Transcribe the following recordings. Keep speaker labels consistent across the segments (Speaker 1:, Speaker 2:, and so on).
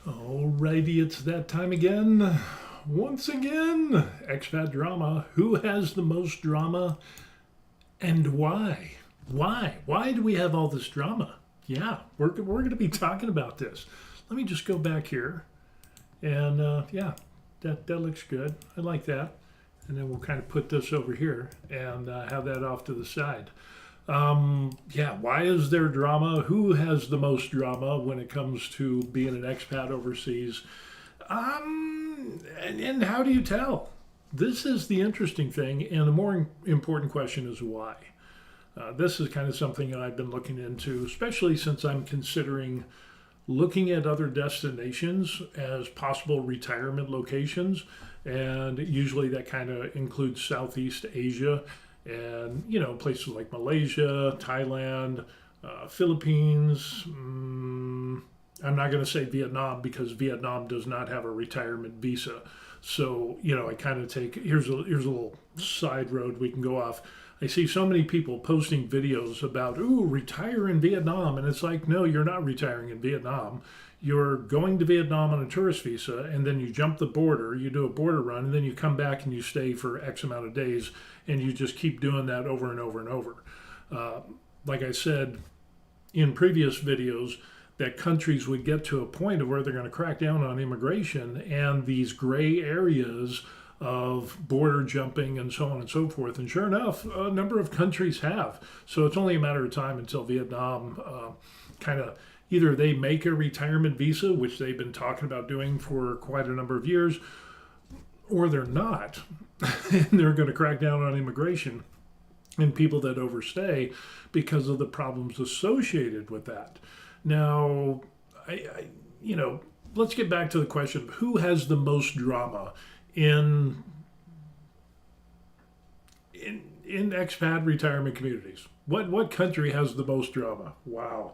Speaker 1: Alrighty, it's that time again. Once again, Expat Drama. Who has the most drama and why? Why do we have all this drama? Yeah, we're going to be talking about this. Let me just go back here. And yeah, that looks good. I like that. And then we'll kind of put this over here and have that off to the side. Yeah, why is there drama? Who has the most drama when it comes to being an expat overseas? And how do you tell? This is the interesting thing, and the more important question is why. This is kind of something that I've been looking into, especially since I'm considering looking at other destinations as possible retirement locations, and usually that kind of includes Southeast Asia and places like Malaysia, Thailand, Philippines. I'm not going to say Vietnam because Vietnam does not have a retirement visa. So I kind of take here's a little side road we can go off. I see so many people posting videos about retire in Vietnam, and it's like, no, you're not retiring in Vietnam. You're going to Vietnam on a tourist visa, and then you jump the border, you do a border run, and then you come back and you stay for X amount of days, and you just keep doing that over and over and over. Like I said in previous videos, that countries would get to a point of where they're going to crack down on immigration and these gray areas of border jumping and so on and so forth. And sure enough, a number of countries have. So it's only a matter of time until Vietnam kind of either they make a retirement visa, which they've been talking about doing for quite a number of years, or they're not. And they're going to crack down on immigration and people that overstay because of the problems associated with that. Now, let's get back to the question of who has the most drama in expat retirement communities. What country has the most drama? Wow.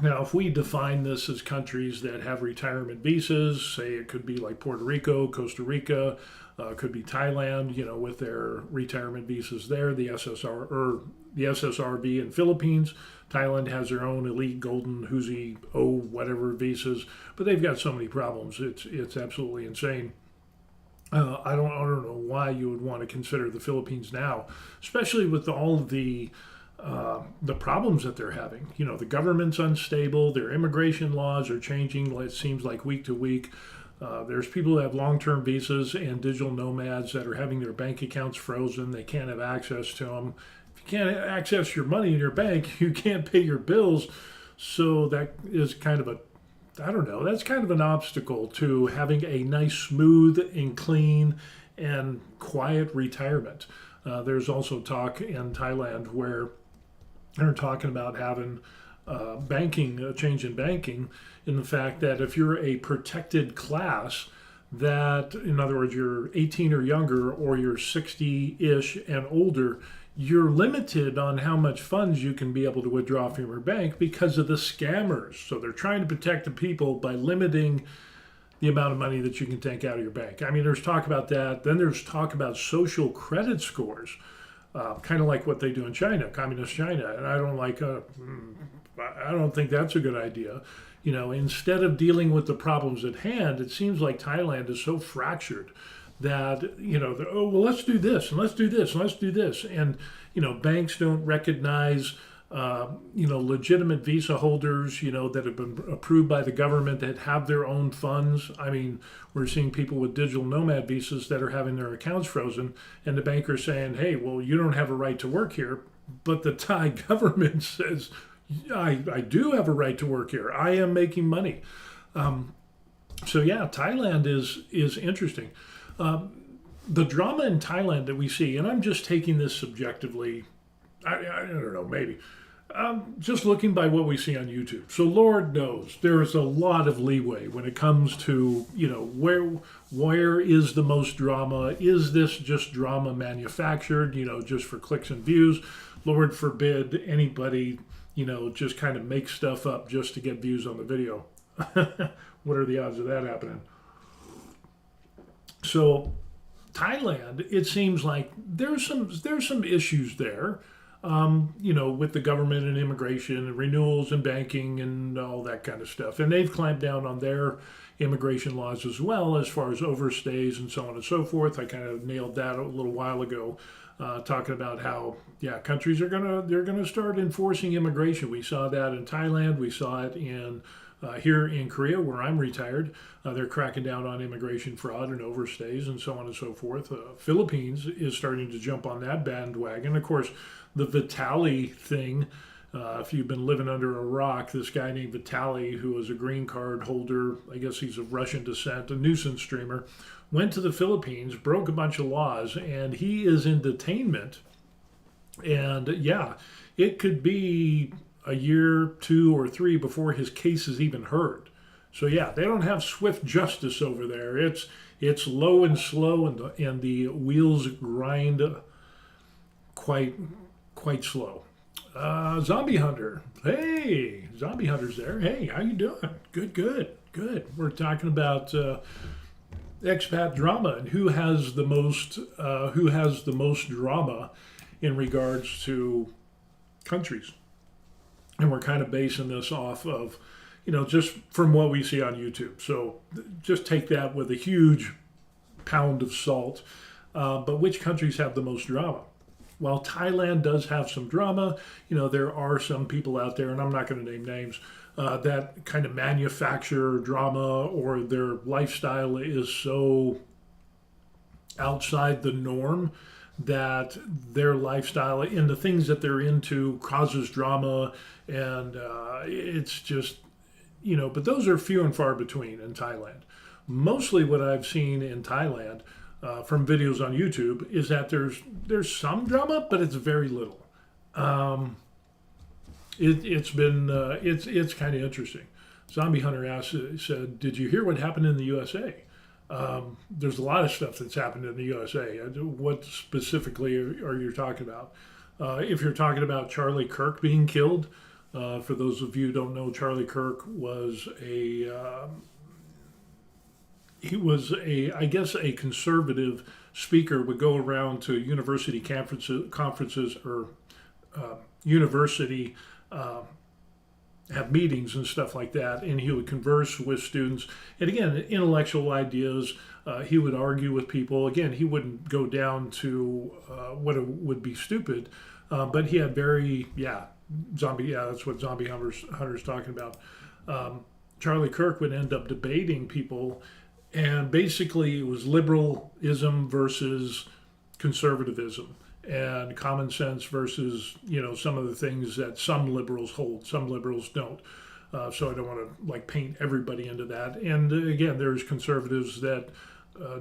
Speaker 1: Now, if we define this as countries that have retirement visas, say it could be like Puerto Rico, Costa Rica, could be Thailand, with their retirement visas there, the SSRB in Philippines. Thailand has their own elite golden Huzi whatever visas, but they've got so many problems. It's absolutely insane. I don't know why you would want to consider the Philippines now, especially with all of the problems that they're having. The government's unstable. Their immigration laws are changing. It seems like week to week. There's people who have long-term visas and digital nomads that are having their bank accounts frozen. They can't have access to them. If you can't access your money in your bank, you can't pay your bills. So that is kind of that's kind of an obstacle to having a nice, smooth and clean and quiet retirement. There's also talk in Thailand where they're talking about having a change in banking, in the fact that if you're a protected class, that, in other words, you're 18 or younger or you're 60-ish and older, you're limited on how much funds you can be able to withdraw from your bank because of the scammers. So they're trying to protect the people by limiting the amount of money that you can take out of your bank. I mean, there's talk about that. Then there's talk about social credit scores, kind of like what they do in China, communist China. And I don't think that's a good idea. Instead of dealing with the problems at hand, it seems like Thailand is so fractured that, let's do this and let's do this and let's do this. And, banks don't recognize, legitimate visa holders, that have been approved by the government that have their own funds. I mean, we're seeing people with digital nomad visas that are having their accounts frozen, and the banker's saying, hey, well, you don't have a right to work here. But the Thai government says, I do have a right to work here. I am making money. So yeah, Thailand is interesting. The drama in Thailand that we see, and I'm just taking this subjectively, I don't know, maybe. Just looking by what we see on YouTube. So Lord knows there is a lot of leeway when it comes to, where is the most drama? Is this just drama manufactured, just for clicks and views? Lord forbid anybody, just kind of make stuff up just to get views on the video. What are the odds of that happening? So Thailand, it seems like there's some issues there. with the government and immigration and renewals and banking and all that kind of stuff. And they've clamped down on their immigration laws as well, as far as overstays and so on and so forth. I kind of nailed that a little while ago, talking about how countries they're gonna start enforcing immigration. We saw that in Thailand. We saw it in here in Korea, where I'm retired. They're cracking down on immigration fraud and overstays and so on and so forth. Philippines is starting to jump on that bandwagon. Of course, the Vitali thing. If you've been living under a rock, this guy named Vitali, who was a green card holder, I guess he's of Russian descent, a nuisance streamer, went to the Philippines, broke a bunch of laws, and he is in detainment. And it could be a year, 2 or 3 before his case is even heard. So they don't have swift justice over there. It's low and slow, and the wheels grind quite slow. Zombie Hunter. Hey, Zombie Hunter's there. Hey, how you doing? Good. We're talking about expat drama and who has the most drama in regards to countries. And we're kind of basing this off of, just from what we see on YouTube. So just take that with a huge pound of salt. But which countries have the most drama? While Thailand does have some drama, there are some people out there, and I'm not going to name names, that kind of manufacture drama, or their lifestyle is so outside the norm that their lifestyle and the things that they're into causes drama, and it's just, but those are few and far between in Thailand. Mostly what I've seen in Thailand from videos on YouTube is that there's some drama, but it's very little. It's kind of interesting. Zombie Hunter said, "Did you hear what happened in the USA?" There's a lot of stuff that's happened in the USA. What specifically are you talking about? If you're talking about Charlie Kirk being killed, for those of you who don't know, Charlie Kirk was I guess a conservative speaker, would go around to university conferences or university have meetings and stuff like that, and he would converse with students. And again, intellectual ideas. He would argue with people. Again, he wouldn't go down to what it would be stupid, but he had that's what Zombie Hunter's talking about. Charlie Kirk would end up debating people. And basically, it was liberalism versus conservatism, and common sense versus, some of the things that some liberals hold, some liberals don't. So I don't want to paint everybody into that. And again, there's conservatives that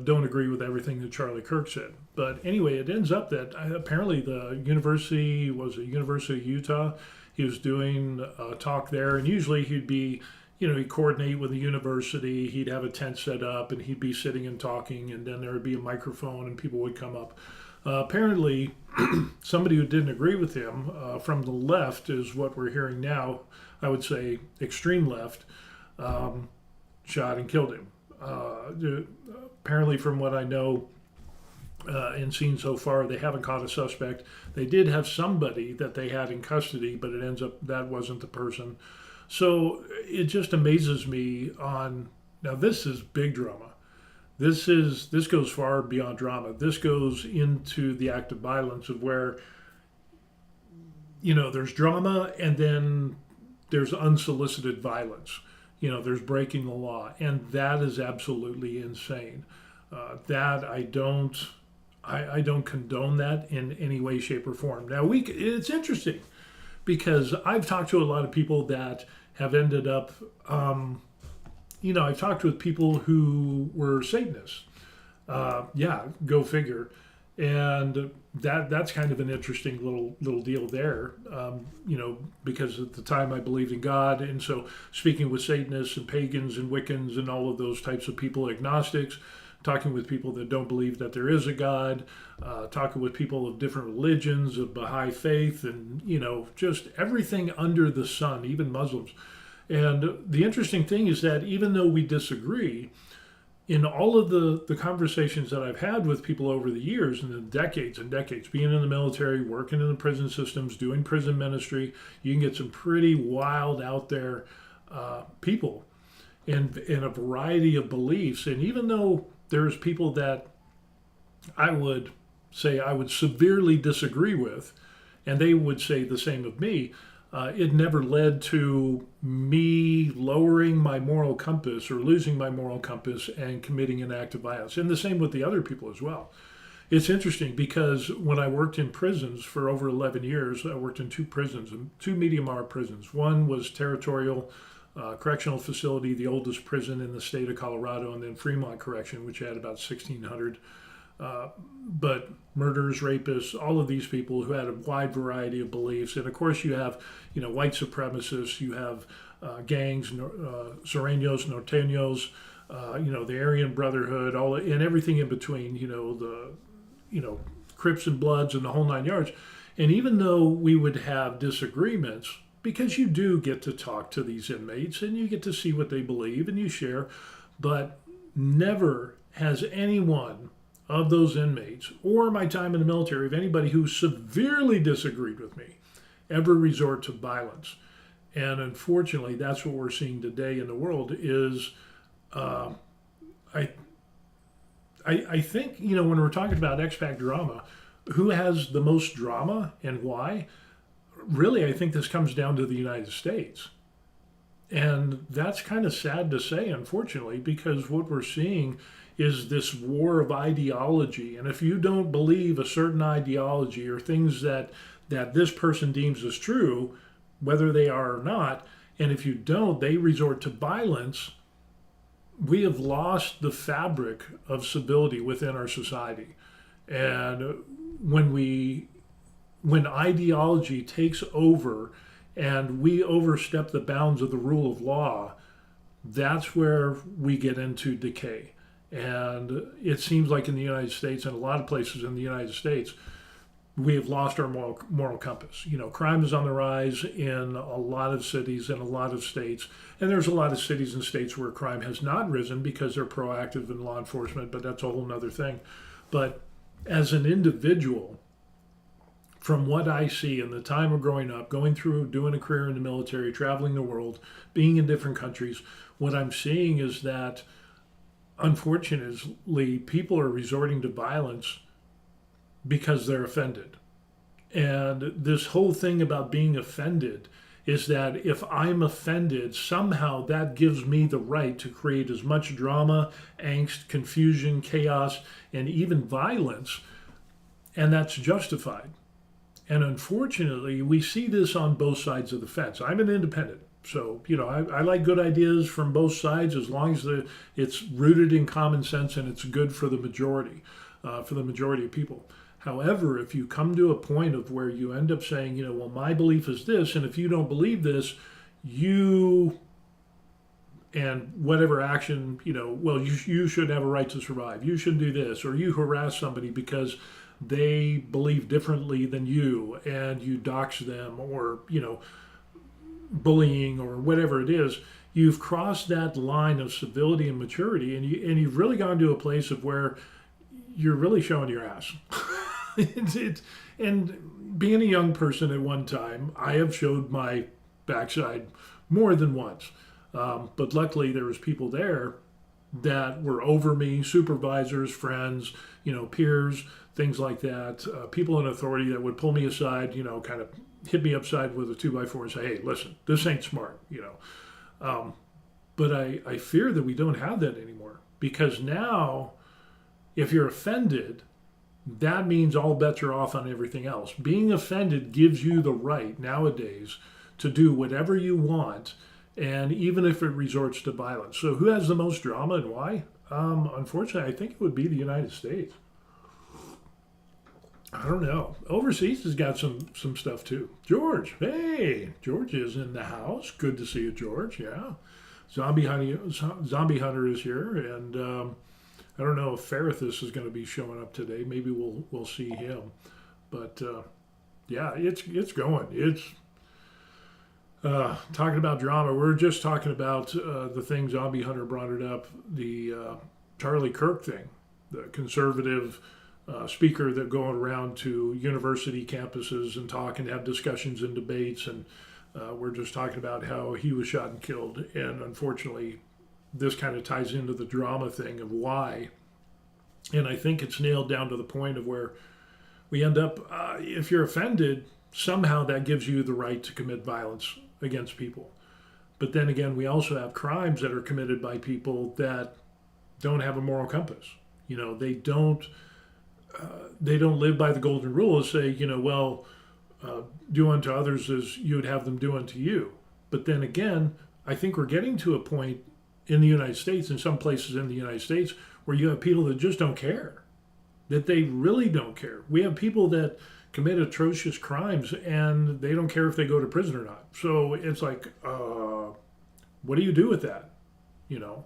Speaker 1: don't agree with everything that Charlie Kirk said. But anyway, it ends up that apparently the University of Utah. He was doing a talk there, and usually he'd be he'd coordinate with the university, he'd have a tent set up, and he'd be sitting and talking, and then there would be a microphone, and people would come up. Apparently, somebody who didn't agree with him from the left is what we're hearing now, I would say extreme left, shot and killed him. Apparently, from what I know and seen so far, they haven't caught a suspect. They did have somebody that they had in custody, but it ends up that wasn't the person. So it just amazes me now this is big drama. This goes far beyond drama. This goes into the act of violence of where, there's drama and then there's unsolicited violence. There's breaking the law, and that is absolutely insane. That I don't condone that in any way, shape, or form. Now it's interesting because I've talked to a lot of people that have ended up, I've talked with people who were Satanists. Go figure. And that's kind of an interesting little deal there, because at the time I believed in God. And so speaking with Satanists and pagans and Wiccans and all of those types of people, agnostics, talking with people that don't believe that there is a God, talking with people of different religions, of Baha'i faith, and, just everything under the sun, even Muslims. And the interesting thing is that even though we disagree, in all of the conversations that I've had with people over the years and the decades and decades, being in the military, working in the prison systems, doing prison ministry, you can get some pretty wild out there people in a variety of beliefs. And even though there's people that I would say I would severely disagree with, and they would say the same of me, it never led to me lowering my moral compass or losing my moral compass and committing an act of violence. And the same with the other people as well. It's interesting because when I worked in prisons for over 11 years, I worked in two prisons, two medium-hour prisons. One was territorial correctional facility, the oldest prison in the state of Colorado, and then Fremont Correction, which had about 1,600 but murderers, rapists, all of these people who had a wide variety of beliefs. And of course you have, white supremacists, you have gangs, Sureños, Norteños, the Aryan Brotherhood, and everything in between, the Crips and Bloods and the whole nine yards. And even though we would have disagreements, because you do get to talk to these inmates and you get to see what they believe and you share, but never has anyone of those inmates or my time in the military, of anybody who severely disagreed with me, ever resort to violence. And unfortunately, that's what we're seeing today in the world is, I think, when we're talking about expat drama, who has the most drama and why? Really, I think this comes down to the United States. And that's kind of sad to say, unfortunately, because what we're seeing is this war of ideology. And if you don't believe a certain ideology or things that this person deems as true, whether they are or not, and if you don't, they resort to violence, we have lost the fabric of civility within our society. And when ideology takes over and we overstep the bounds of the rule of law, that's where we get into decay. And it seems like in the United States and a lot of places in the United States, we have lost our moral compass. Crime is on the rise in a lot of cities and a lot of states. And there's a lot of cities and states where crime has not risen because they're proactive in law enforcement, but that's a whole nother thing. But as an individual, from what I see in the time of growing up, going through, doing a career in the military, traveling the world, being in different countries, what I'm seeing is that unfortunately, people are resorting to violence because they're offended. And this whole thing about being offended is that if I'm offended, somehow that gives me the right to create as much drama, angst, confusion, chaos, and even violence, and that's justified. And unfortunately, we see this on both sides of the fence. I'm an independent. So, I like good ideas from both sides as long as it's rooted in common sense and it's good for the majority of people. However, if you come to a point of where you end up saying, well, my belief is this, and if you don't believe this, and whatever action, you should have a right to survive. You shouldn't do this, or you harass somebody because they believe differently than you, and you dox them, or, bullying or whatever it is, you've crossed that line of civility and maturity, and you've really gone to a place of where you're really showing your ass. And being a young person at one time, I have showed my backside more than once. But luckily there was people there that were over me, supervisors, friends, peers, things like that, people in authority that would pull me aside, kind of hit me upside with a 2x4 and say, hey, listen, this ain't smart, But I fear that we don't have that anymore, because now if you're offended, that means all bets are off on everything else. Being offended gives you the right nowadays to do whatever you want, and even if it resorts to violence. So who has the most drama and why? Unfortunately, I think it would be the United States. I don't know. Overseas has got some stuff too. George, hey, George is in the house. Good to see you, George. Yeah, Zombie Hunter is here, and I don't know if Ferrithus is going to be showing up today. Maybe we'll see him. But yeah, it's going. It's talking about drama. We're just talking about the thing Zombie Hunter brought it up. The Charlie Kirk thing, the conservative speaker that go around to university campuses and talk and have discussions and debates. And we're just talking about how he was shot and killed. And unfortunately, this kind of ties into the drama thing of why. And I think it's nailed down to the point of where we end up, if you're offended, somehow that gives you the right to commit violence against people. But then again, we also have crimes that are committed by people that don't have a moral compass. You know, they don't live by the golden rule and say, do unto others as you would have them do unto you. But then again, I think we're getting to a point in the United States, in some places in the United States, where you have people that just don't care, that they really don't care. We have people that commit atrocious crimes and they don't care if they go to prison or not. So it's like, what do you do with that? You know?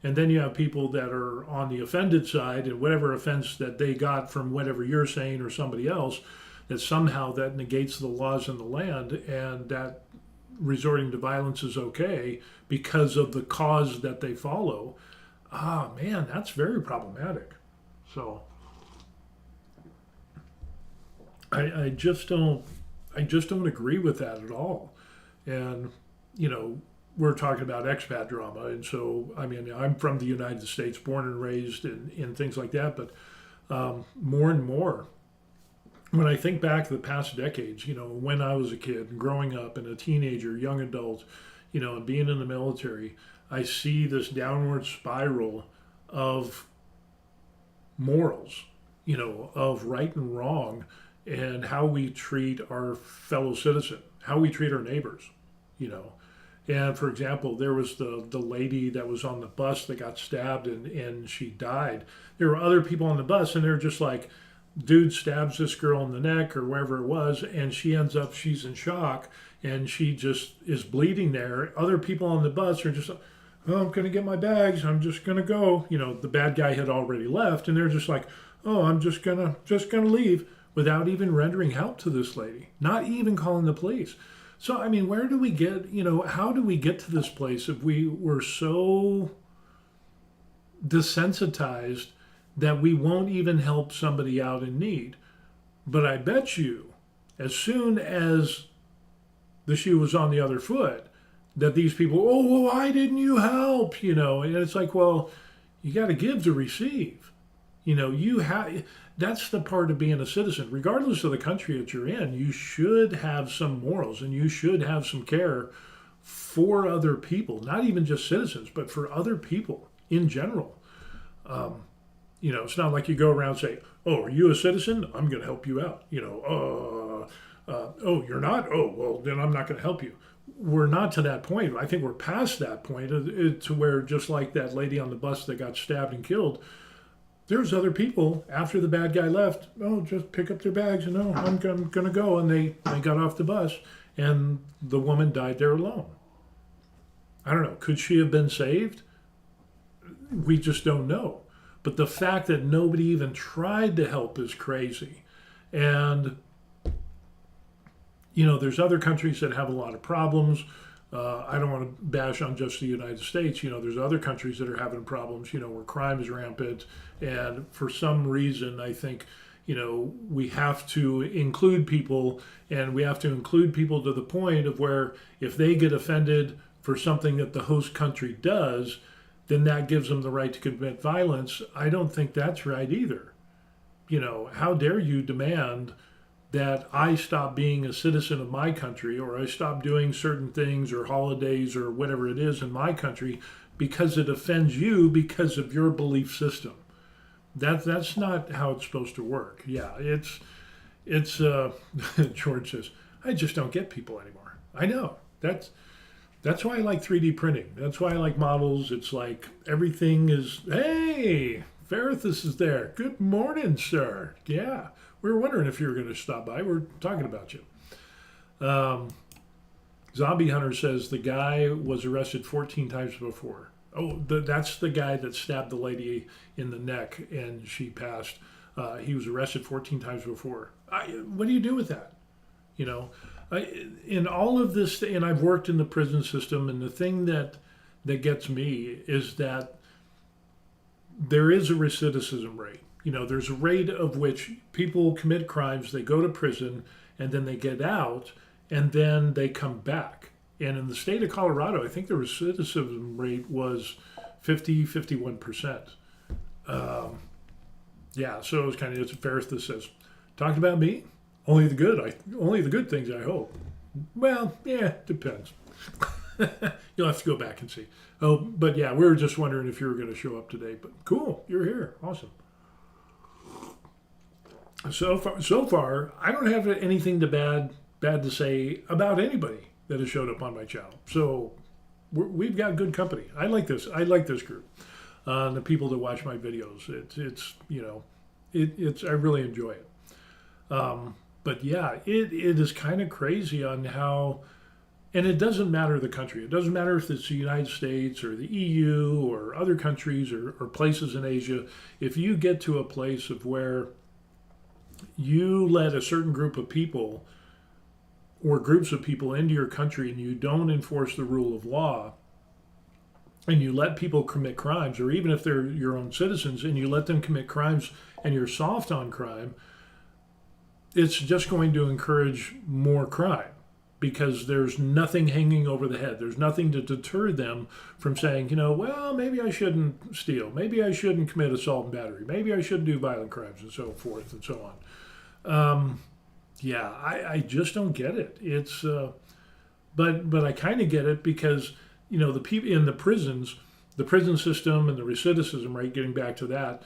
Speaker 1: And then you have people that are on the offended side, and whatever offense that they got from whatever you're saying or somebody else, that somehow that negates the laws in the land, and that resorting to violence is okay because of the cause that they follow. Man, that's very problematic. So I just don't agree with that at all. And we're talking about expat drama, and so I mean I'm from the United States, born and raised in things like that. But more and more, when I think back to the past decades, when I was a kid and growing up and a teenager, young adult, and being in the military, I see this downward spiral of morals, of right and wrong, and how we treat our fellow citizen, how we treat our neighbors, And for example, there was the lady that was on the bus that got stabbed and she died. There were other people on the bus and they're just like, dude stabs this girl in the neck or wherever it was, and she's in shock and she just is bleeding there. Other people on the bus are just, oh, I'm going to get my bags. I'm just going to go. The bad guy had already left and they're just like, oh, I'm just going to leave without even rendering help to this lady, not even calling the police. So, I mean, where do we get, how do we get to this place if we were so desensitized that we won't even help somebody out in need? But I bet you, as soon as the shoe was on the other foot, that these people, oh, well, why didn't you help? And it's like, well, you got to give to receive. That's the part of being a citizen. Regardless of the country that you're in, you should have some morals and you should have some care for other people, not even just citizens, but for other people in general. It's not like you go around and say, oh, are you a citizen? I'm going to help you out. Oh, you're not? Oh, well, then I'm not going to help you. We're not to that point. I think we're past that point to where, just like that lady on the bus that got stabbed and killed, there's other people after the bad guy left. Oh, just pick up their bags and I'm going to go. And they got off the bus and the woman died there alone. I don't know. Could she have been saved? We just don't know. But the fact that nobody even tried to help is crazy. And, there's other countries that have a lot of problems. I don't want to bash on just the United States. There's other countries that are having problems, where crime is rampant. And for some reason, I think, we have to include people, and we have to include people to the point of where if they get offended for something that the host country does, then that gives them the right to commit violence. I don't think that's right either. How dare you demand that I stop being a citizen of my country, or I stop doing certain things or holidays or whatever it is in my country because it offends you because of your belief system. That's not how it's supposed to work. Yeah, it's George says, I just don't get people anymore. I know. That's why I like 3D printing. That's why I like models. It's like everything is, hey, Ferrithus is there. Good morning, sir. Yeah. We were wondering if you were going to stop by. We're talking about you. Zombie Hunter says the guy was arrested 14 times before. Oh, that's the guy that stabbed the lady in the neck and she passed. He was arrested 14 times before. What do you do with that? In all of this, and I've worked in the prison system, and the thing that gets me is that there is a recidivism rate. There's a rate of which people commit crimes, they go to prison, and then they get out, and then they come back. And in the state of Colorado, I think the recidivism rate was 51%. Yeah, so it's it's Ferris that says, talking about me? Only the good things, I hope. Well, yeah, depends. You'll have to go back and see. Oh, but yeah, we were just wondering if you were going to show up today. But cool, you're here. Awesome. So far, I don't have anything bad to say about anybody that has showed up on my channel. So we've got good company. I like this. I like this group. The people that watch my videos. It's I really enjoy it. But yeah, it is kind of crazy on how. And it doesn't matter the country. It doesn't matter if it's the United States or the EU or other countries or places in Asia. If you get to a place of where you let a certain group of people or groups of people into your country and you don't enforce the rule of law, and you let people commit crimes, or even if they're your own citizens, and you let them commit crimes and you're soft on crime, it's just going to encourage more crime. Because there's nothing hanging over the head. There's nothing to deter them from saying, well, maybe I shouldn't steal. Maybe I shouldn't commit assault and battery. Maybe I shouldn't do violent crimes and so forth and so on. Yeah, I just don't get it. It's, but I kind of get it because, the people in the prisons, the prison system and the recidivism rate, getting back to that,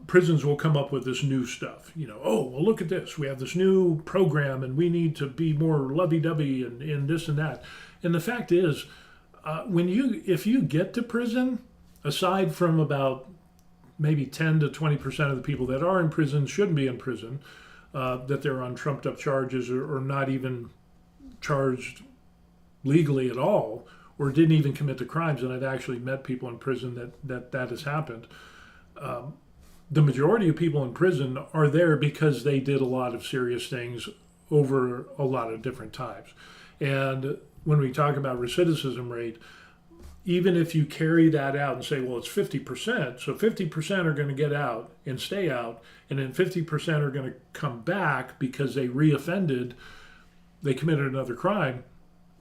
Speaker 1: prisons will come up with this new stuff. Oh, well, look at this. We have this new program and we need to be more lovey-dovey and this and that. And the fact is, if you get to prison, aside from about maybe 10 to 20% of the people that are in prison shouldn't be in prison, that they're on trumped up charges or not even charged legally at all, or didn't even commit the crimes. And I've actually met people in prison that has happened. The majority of people in prison are there because they did a lot of serious things over a lot of different times. And when we talk about recidivism rate, even if you carry that out and say, well, it's 50%, so 50% are going to get out and stay out, and then 50% are going to come back because they reoffended, they committed another crime.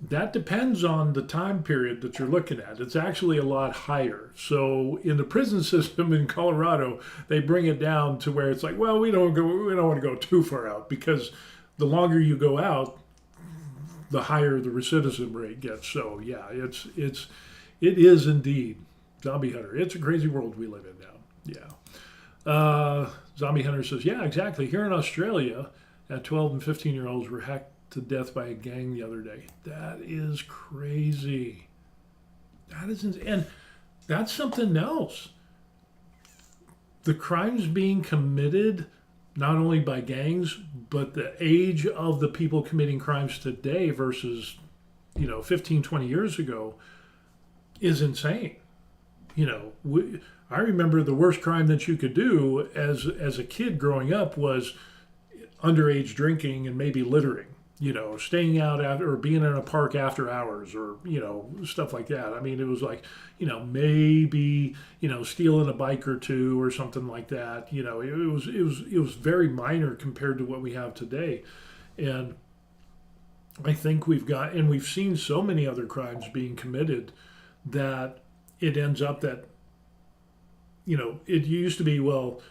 Speaker 1: That depends on the time period that you're looking at. It's actually a lot higher. So in the prison system in Colorado, they bring it down to where it's like, well, we don't want to go too far out, because the longer you go out, the higher the recidivism rate gets. So yeah, it is indeed Zombie Hunter. It's a crazy world we live in now. Yeah. Zombie Hunter says, yeah, exactly. Here in Australia, 12 and 15-year-olds were hacked to death by a gang the other day. That is crazy. That is insane. And that's something else. The crimes being committed not only by gangs, but the age of the people committing crimes today versus 15, 20 years ago is insane. I remember the worst crime that you could do as a kid growing up was underage drinking and maybe littering. Staying out or being in a park after hours or, stuff like that. I mean, it was like, maybe, stealing a bike or two or something like that. It was very minor compared to what we have today. And I think we've seen so many other crimes being committed that it ends up that, it used to be, well,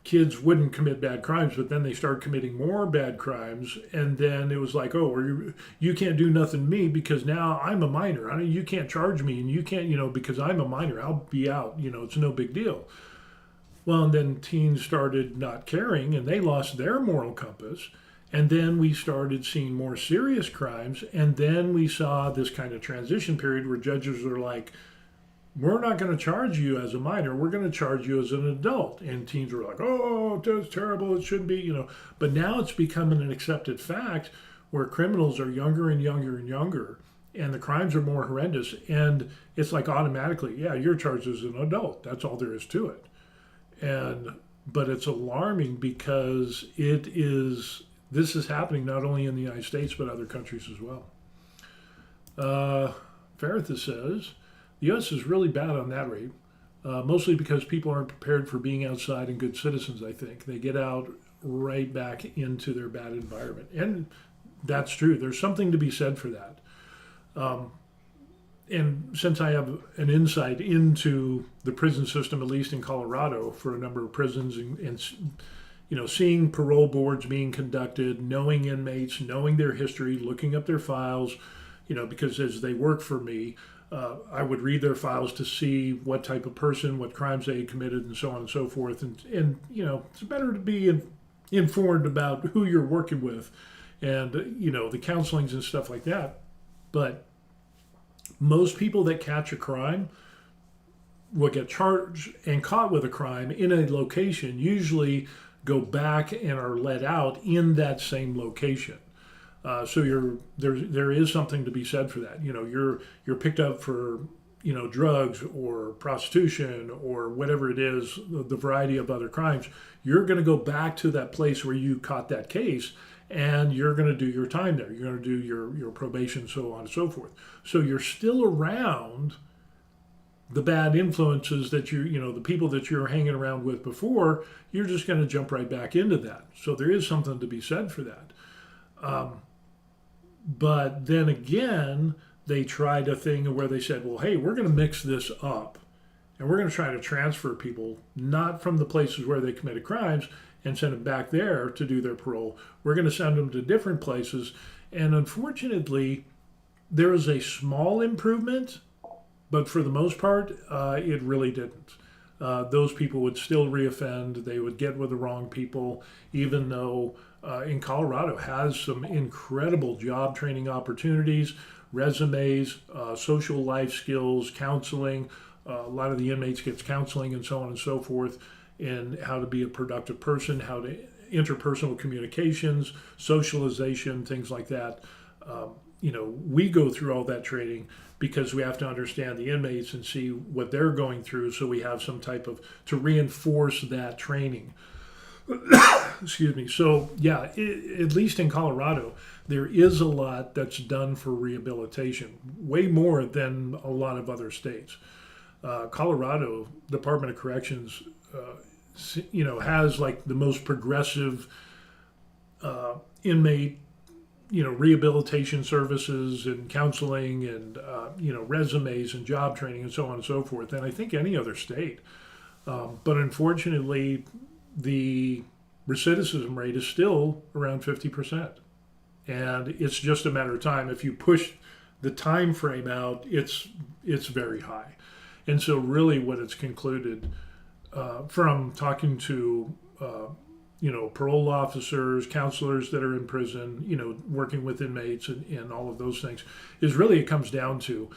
Speaker 1: kids wouldn't commit bad crimes, but then they started committing more bad crimes, and then it was like, oh, you can't do nothing to me because now I'm a minor. I mean, you can't charge me, and you can't, because I'm a minor, I'll be out. It's no big deal. Well, and then teens started not caring, and they lost their moral compass, and then we started seeing more serious crimes, and then we saw this kind of transition period where judges are like, we're not going to charge you as a minor. We're going to charge you as an adult. And teens were like, oh, that's terrible. It shouldn't be, But now it's becoming an accepted fact where criminals are younger and younger and younger, and the crimes are more horrendous. And it's like automatically, yeah, you're charged as an adult. That's all there is to it. But it's alarming because this is happening not only in the United States, but other countries as well. Faritha says, the U.S. is really bad on that rate. mostly because people aren't prepared for being outside and good citizens, I think. They get out right back into their bad environment. And that's true. There's something to be said for that. And since I have an insight into the prison system, at least in Colorado, for a number of prisons, and seeing parole boards being conducted, knowing inmates, knowing their history, looking up their files, because as they work for me, I would read their files to see what type of person, what crimes they had committed, and so on and so forth. And it's better to be informed about who you're working with, and the counselings and stuff like that. But most people that catch a crime will get charged and caught with a crime in a location, usually go back and are let out in that same location. So there is something to be said for that. You're picked up for drugs or prostitution or whatever it is, the variety of other crimes. You're going to go back to that place where you caught that case, and you're going to do your time there. You're going to do your probation, so on and so forth. So you're still around the bad influences that the people that you're hanging around with before. You're just going to jump right back into that. So there is something to be said for that. But then again, they tried a thing where they said, well, hey, we're going to mix this up, and we're going to try to transfer people not from the places where they committed crimes and send them back there to do their parole. We're going to send them to different places. And unfortunately, there is a small improvement, but for the most part, it really didn't. Those people would still reoffend. They would get with the wrong people, even though in Colorado has some incredible job training opportunities, resumes, social life skills, counseling. A lot of the inmates gets counseling and so on and so forth, and how to be a productive person, how to interpersonal communications, socialization, things like that. We go through all that training because we have to understand the inmates and see what they're going through, so we have some type of, to reinforce that training. Excuse me. So yeah, at least in Colorado, there is a lot that's done for rehabilitation, way more than a lot of other states. Colorado Department of Corrections, has like the most progressive inmate, rehabilitation services and counseling and, resumes and job training and so on and so forth than I think any other state. But unfortunately, the recidivism rate is still around 50%. And it's just a matter of time. If you push the time frame out, it's very high. And so really what it's concluded from talking to, parole officers, counselors that are in prison, working with inmates and all of those things, is really it comes down to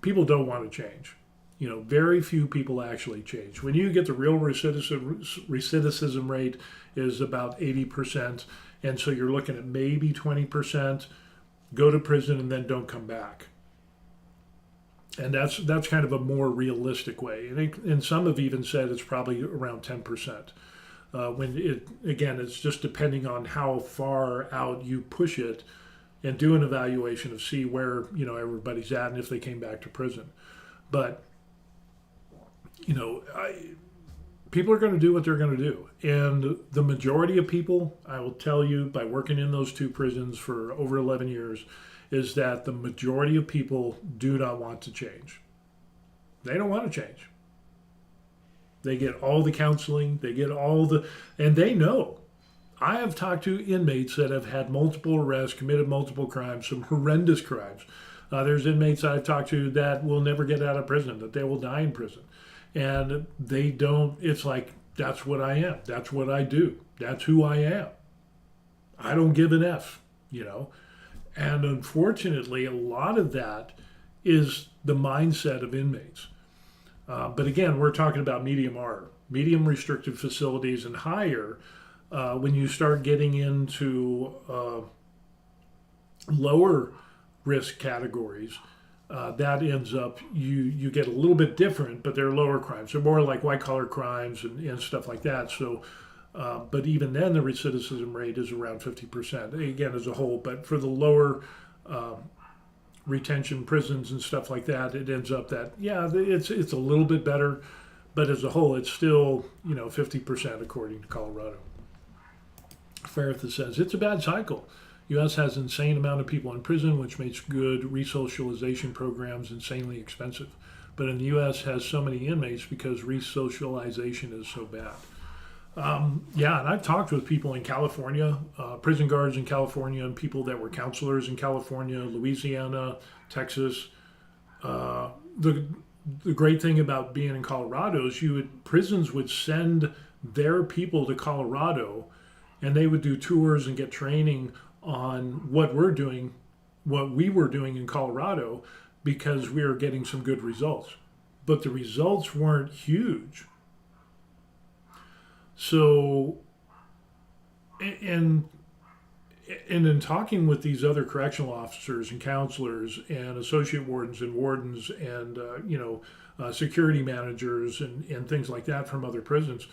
Speaker 1: people don't want to change. Very few people actually change. When you get the real recidivism rate is about 80%. And so you're looking at maybe 20% go to prison and then don't come back. And that's kind of a more realistic way. And some have even said it's probably around 10%. It's just depending on how far out you push it and do an evaluation of see where, everybody's at and if they came back to prison. But, people are going to do what they're going to do. And the majority of people, I will tell you, by working in those two prisons for over 11 years, is that the majority of people do not want to change. They don't want to change. They get all the counseling, and they know. I have talked to inmates that have had multiple arrests, committed multiple crimes, some horrendous crimes. There's inmates I've talked to that will never get out of prison, that they will die in prison. And they don't, it's like, that's what I am. That's what I do. That's who I am. I don't give an F, And unfortunately, a lot of that is the mindset of inmates. But again, we're talking about medium R, medium restricted facilities, and higher. When you start getting into lower risk categories, that ends up, you get a little bit different, but they're lower crimes. They're more like white collar crimes and stuff like that. So, but even then, the recidivism rate is around 50%, again, as a whole. But for the lower retention prisons and stuff like that, it ends up that, yeah, it's a little bit better, but as a whole, it's still, 50% according to Colorado. Fairtha says, it's a bad cycle. U.S. has an insane amount of people in prison, which makes good resocialization programs insanely expensive. But in the U.S. has so many inmates because resocialization is so bad. Yeah, and I've talked with people in California, prison guards in California, and people that were counselors in California, Louisiana, Texas. The great thing about being in Colorado is prisons would send their people to Colorado, and they would do tours and get training on what we were doing in Colorado, because we were getting some good results. But the results weren't huge. So, and in talking with these other correctional officers and counselors and associate wardens and security managers and things like that from other prisons,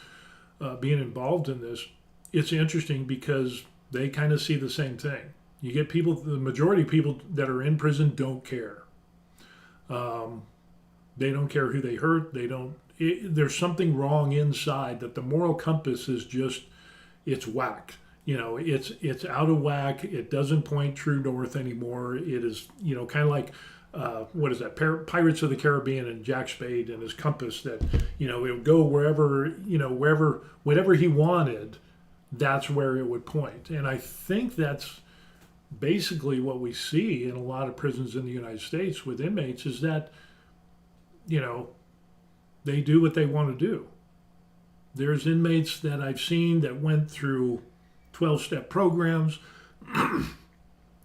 Speaker 1: being involved in this, it's interesting because they kind of see the same thing. You get people, the majority of people that are in prison don't care. They don't care who they hurt. There's something wrong inside, that the moral compass is just, it's whacked. It's out of whack. It doesn't point true north anymore. It is, kind of like, what is that? Pirates of the Caribbean and Jack Spade and his compass that, it would go wherever, whatever he wanted, that's where it would point. And I think that's basically what we see in a lot of prisons in the United States with inmates, is that, they do what they want to do. There's inmates that I've seen that went through 12-step programs.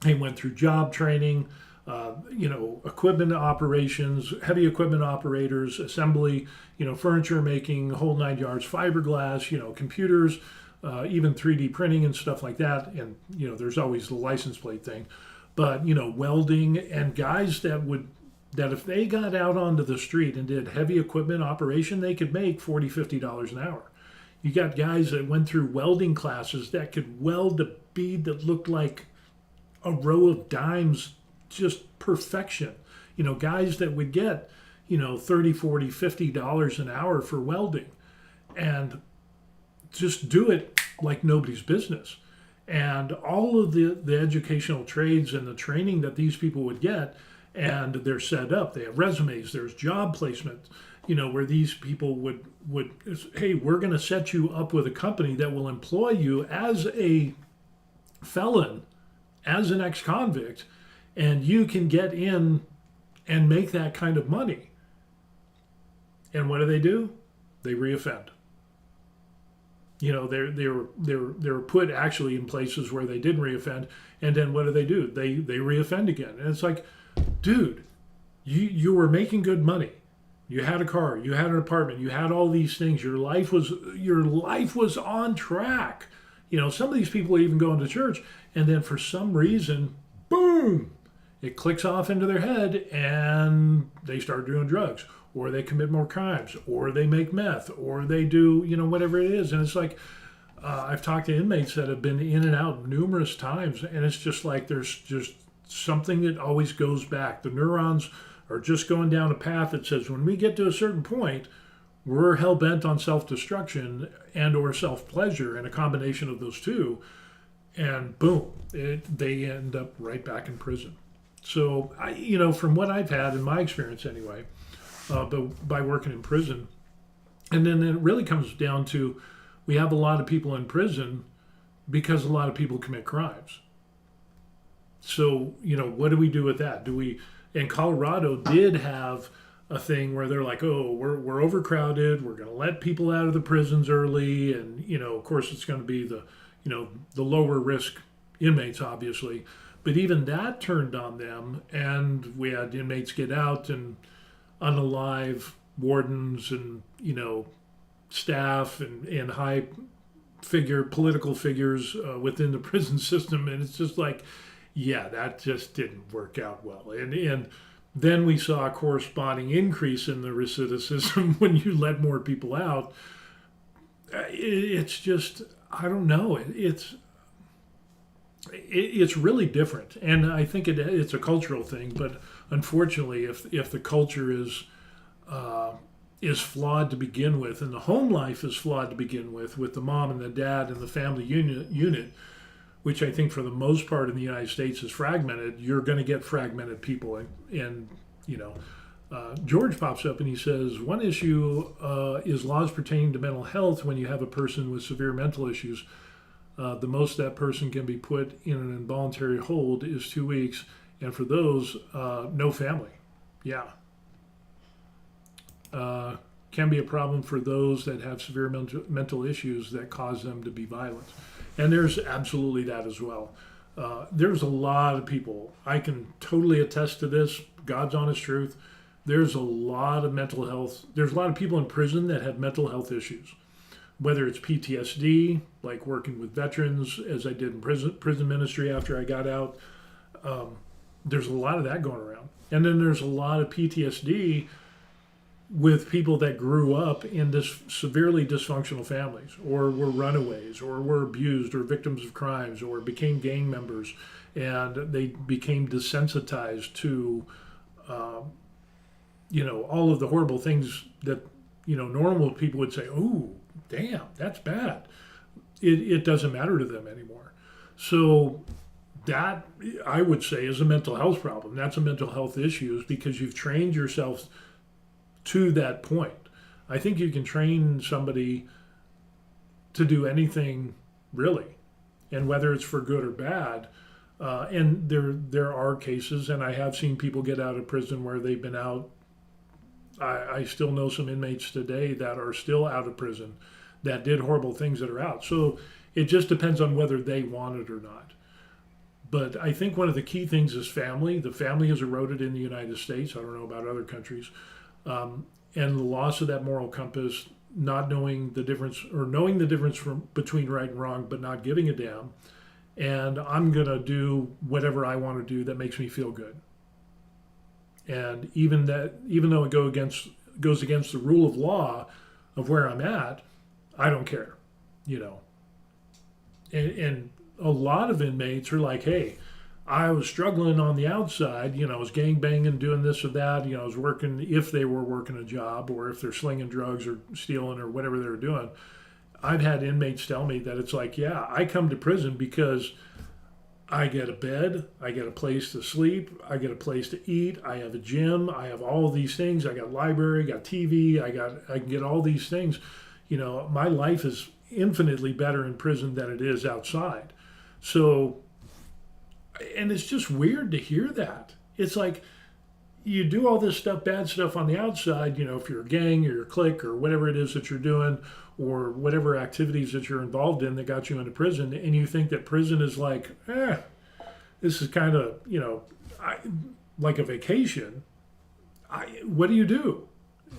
Speaker 1: They went through job training, equipment operations, heavy equipment operators, assembly, furniture making, whole 9 yards, fiberglass, computers, even 3D printing and stuff like that. And, there's always the license plate thing. But, welding, and guys that if they got out onto the street and did heavy equipment operation, they could make $40, $50 an hour. You got guys that went through welding classes that could weld a bead that looked like a row of dimes, just perfection. Guys that would get, $30, $40, $50 an hour for welding, and just do it like nobody's business. And all of the educational trades and the training that these people would get, and they're set up, they have resumes, there's job placement, where these people would hey, we're going to set you up with a company that will employ you as a felon, as an ex-convict, and you can get in and make that kind of money. And what do? They reoffend. They're put actually in places where they didn't reoffend, and then what do? They reoffend again. And it's like, dude, you were making good money. You had a car, you had an apartment, you had all these things. Your life was on track. Some of these people are even going to church, and then for some reason, boom, it clicks off into their head and they start doing drugs, or they commit more crimes, or they make meth, or they do, whatever it is. And it's like, I've talked to inmates that have been in and out numerous times, and it's just like there's just something that always goes back. The neurons are just going down a path that says when we get to a certain point, we're hell-bent on self-destruction and or self-pleasure, and a combination of those two, and boom, they end up right back in prison. So, from what I've had in my experience anyway, but by working in prison, and then it really comes down to, we have a lot of people in prison because a lot of people commit crimes. So, what do we do with that? And Colorado did have a thing where they're like, oh, we're overcrowded, we're going to let people out of the prisons early, and, of course it's going to be the lower risk inmates, obviously. But even that turned on them, and we had inmates get out and unalive wardens and, staff and high political figures within the prison system. And it's just like, yeah, that just didn't work out well. And then we saw a corresponding increase in the recidivism when you let more people out. It's just, I don't know. it's really different, and I think it's a cultural thing. But unfortunately, if the culture is flawed to begin with, and the home life is flawed to begin with the mom and the dad and the family unit, which I think for the most part in the United States is fragmented, you're going to get fragmented people, and you know. George pops up and he says, one issue is laws pertaining to mental health. When you have a person with severe mental issues, the most that person can be put in an involuntary hold is 2 weeks. And for those, no family. Yeah. Can be a problem for those that have severe mental issues that cause them to be violent. And there's absolutely that as well. There's a lot of people, I can totally attest to this, God's honest truth. There's a lot of mental health. There's a lot of people in prison that have mental health issues, whether it's PTSD, like working with veterans, as I did in prison ministry after I got out. There's a lot of that going around. And then there's a lot of PTSD with people that grew up in severely dysfunctional families, or were runaways, or were abused, or victims of crimes, or became gang members, and they became desensitized to all of the horrible things that, normal people would say, oh, damn, that's bad. It doesn't matter to them anymore. So that, I would say, is a mental health problem. That's a mental health issue, because you've trained yourself to that point. I think you can train somebody to do anything, really, and whether it's for good or bad. And there are cases, and I have seen people get out of prison where they've been out. I still know some inmates today that are still out of prison that did horrible things that are out. So it just depends on whether they want it or not. But I think one of the key things is family. The family is eroded in the United States. I don't know about other countries. And the loss of that moral compass, not knowing the difference, or knowing the difference between right and wrong, but not giving a damn. And I'm going to do whatever I want to do that makes me feel good. And even though it goes against the rule of law of where I'm at, I don't care, And a lot of inmates are like, hey, I was struggling on the outside, I was gangbanging, doing this or that, I was working, if they were working a job, or if they're slinging drugs or stealing or whatever they're doing. I've had inmates tell me that it's like, yeah, I come to prison because I get a bed, I get a place to sleep, I get a place to eat, I have a gym, I have all of these things, I got library, got TV, I can get all these things. My life is infinitely better in prison than it is outside. So, and it's just weird to hear that. It's like, you do all this stuff, bad stuff on the outside, if you're a gang or your clique or whatever it is that you're doing, or whatever activities that you're involved in that got you into prison, and you think that prison is like, this is kind of, like a vacation. What do you do?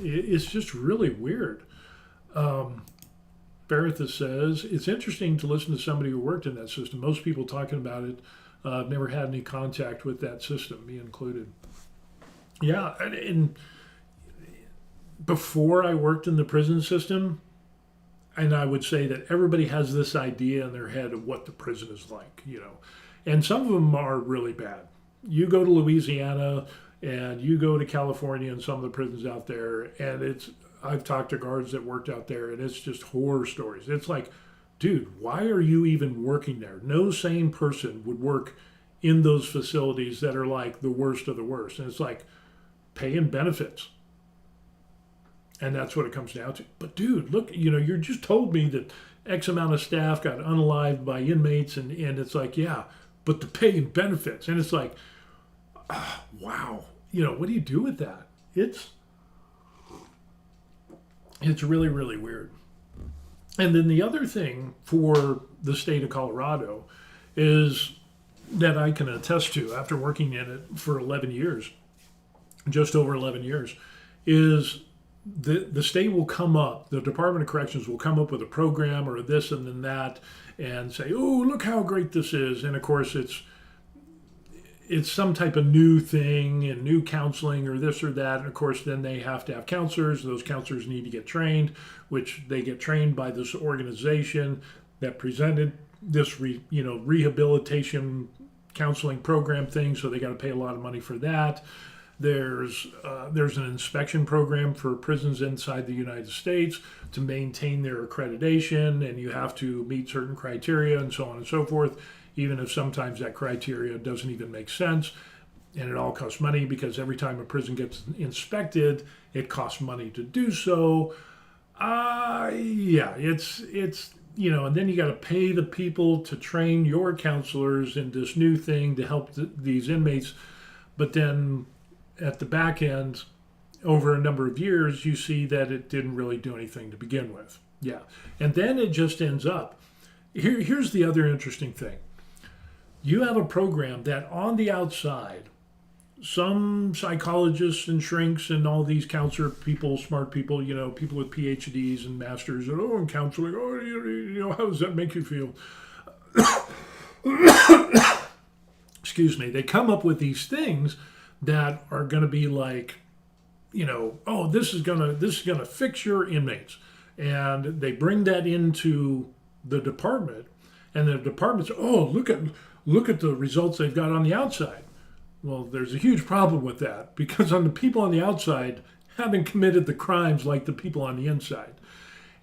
Speaker 1: It's just really weird. Baritha says, it's interesting to listen to somebody who worked in that system. Most people talking about it, I've never had any contact with that system, me included. Yeah, and before I worked in the prison system, and I would say that everybody has this idea in their head of what the prison is like, and some of them are really bad. You go to Louisiana and you go to California and some of the prisons out there, and I've talked to guards that worked out there, and it's just horror stories. It's like, dude, why are you even working there? No sane person would work in those facilities that are like the worst of the worst. And it's like paying benefits. And that's what it comes down to. But dude, look, you just told me that X amount of staff got unalived by inmates, and it's like, yeah, but the pay and benefits. And it's like, wow, what do you do with that? It's really, really weird. And then the other thing for the state of Colorado is that I can attest to after working in it for 11 years, just over 11 years, is the state will come up, the Department of Corrections will come up with a program or this and then that and say, oh, look how great this is. And of course, it's some type of new thing and new counseling or this or that. And of course, then they have to have counselors. Those counselors need to get trained, which they get trained by this organization that presented this rehabilitation counseling program thing, so they got to pay a lot of money for that. There's an inspection program for prisons inside the United States to maintain their accreditation, and you have to meet certain criteria and so on and so forth, even if sometimes that criteria doesn't even make sense. And it all costs money because every time a prison gets inspected, it costs money to do so. It's and then you got to pay the people to train your counselors in this new thing to help these inmates. But then at the back end, over a number of years, you see that it didn't really do anything to begin with. Yeah. And then it just ends up. Here's the other interesting thing. You have a program that on the outside, some psychologists and shrinks and all these counselor people, smart people, people with PhDs and masters, and counseling, how does that make you feel? Excuse me. They come up with these things that are going to be like, this is gonna fix your inmates, and they bring that into the department, and the department's, look at the results they've got on the outside. Well, there's a huge problem with that because the people on the outside haven't committed the crimes like the people on the inside,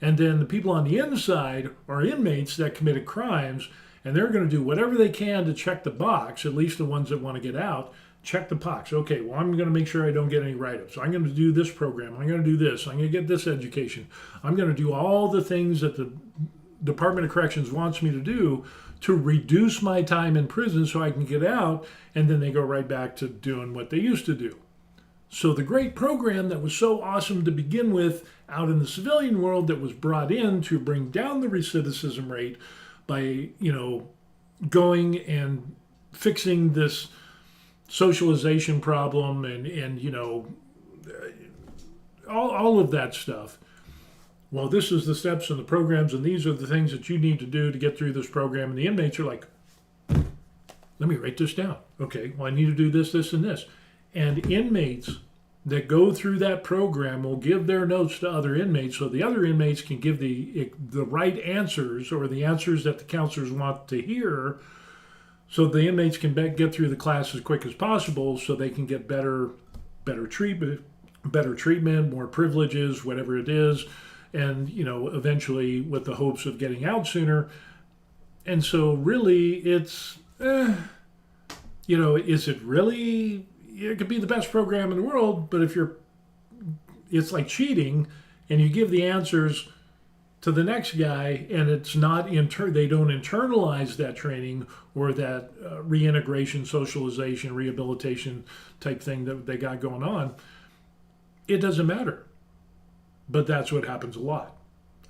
Speaker 1: and then the people on the inside are inmates that committed crimes, and they're going to do whatever they can to check the box, at least the ones that want to get out. Check the box. Okay, well, I'm going to make sure I don't get any write-ups. So I'm going to do this program. I'm going to do this. I'm going to get this education. I'm going to do all the things that the Department of Corrections wants me to do to reduce my time in prison so I can get out, and then they go right back to doing what they used to do. So the great program that was so awesome to begin with out in the civilian world that was brought in to bring down the recidivism rate by, going and fixing this socialization problem and all of that stuff. Well, this is the steps and the programs, and these are the things that you need to do to get through this program. And the inmates are like, let me write this down. Okay, well, I need to do this, this, and this. And inmates that go through that program will give their notes to other inmates so the other inmates can give the right answers, or the answers that the counselors want to hear, so the inmates can get through the class as quick as possible so they can get better treatment, more privileges, whatever it is, and, eventually with the hopes of getting out sooner. And so really it's, is it really, it could be the best program in the world, but it's like cheating and you give the answers to the next guy, and it's not they don't internalize that training or that reintegration, socialization, rehabilitation type thing that they got going on. It doesn't matter. But that's what happens a lot.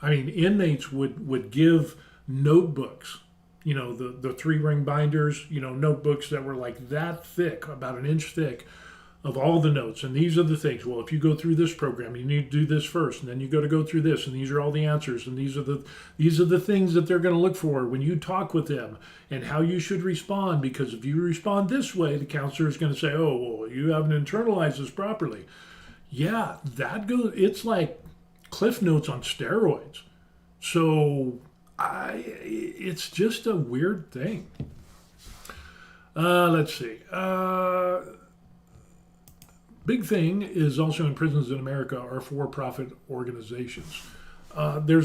Speaker 1: I mean, inmates would give notebooks, the 3-ring binders, notebooks that were like that thick, about an inch thick, of all the notes. And these are the things. Well, if you go through this program, you need to do this first, and then you got to go through this, and these are all the answers, and these are the things that they're going to look for when you talk with them, and how you should respond. Because if you respond this way, the counselor is going to say, "Oh, well, you haven't internalized this properly." Yeah, it's like Cliff Notes on steroids. So it's just a weird thing. Let's see. Big thing is also in prisons in America are for-profit organizations. There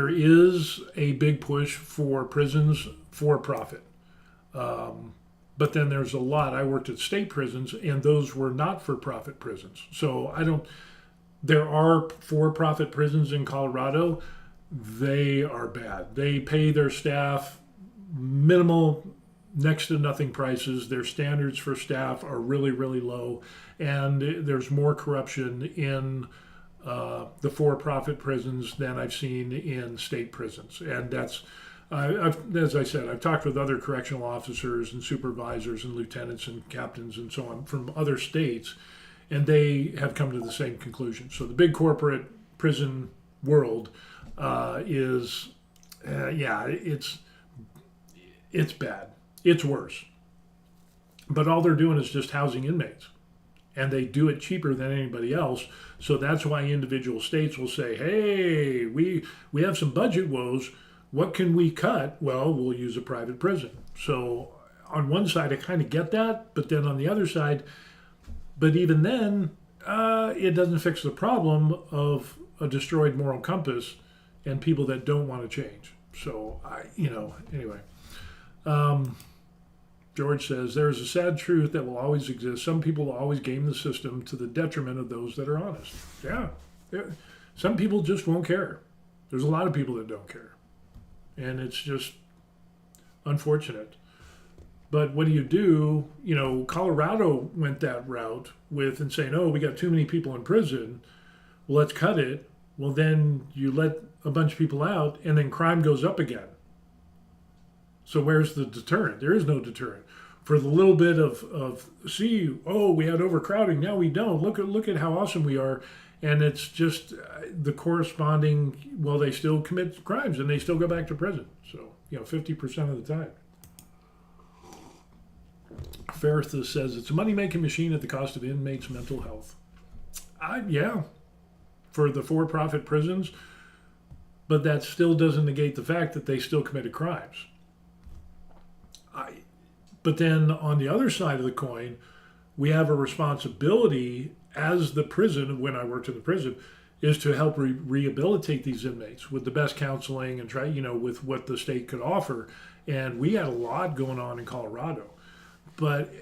Speaker 1: is a big push for prisons for profit. But then there's a lot. I worked at state prisons, and those were not for-profit prisons. So there are for-profit prisons in Colorado. They are bad. They pay their staff minimal, next to nothing prices. Their standards for staff are really, really low. And there's more corruption in the for-profit prisons than I've seen in state prisons. And that's, as I said, I've talked with other correctional officers and supervisors and lieutenants and captains and so on from other states, and they have come to the same conclusion. So the big corporate prison world it's bad. It's worse. But all they're doing is just housing inmates. And they do it cheaper than anybody else. So that's why individual states will say, hey, we have some budget woes. What can we cut? Well, we'll use a private prison. So on one side, I kind of get that, but then on the other side, but even then, it doesn't fix the problem of a destroyed moral compass and people that don't want to change. So anyway. George says, there is a sad truth that will always exist. Some people will always game the system to the detriment of those that are honest. Yeah. Some people just won't care. There's a lot of people that don't care. And it's just unfortunate. But what do you do? Colorado went that route with and saying, oh, we got too many people in prison. Well, let's cut it. Well, then you let a bunch of people out and then crime goes up again. So where's the deterrent? There is no deterrent. For the little bit of we had overcrowding, now we don't. Look at how awesome we are. And it's just the corresponding, well, they still commit crimes and they still go back to prison. So, 50% of the time. Ferris says it's a money-making machine at the cost of inmates' mental health. For the for-profit prisons, but that still doesn't negate the fact that they still committed crimes. But then on the other side of the coin, we have a responsibility as the prison, when I worked in the prison, is to help rehabilitate these inmates with the best counseling and try, with what the state could offer. And we had a lot going on in Colorado. But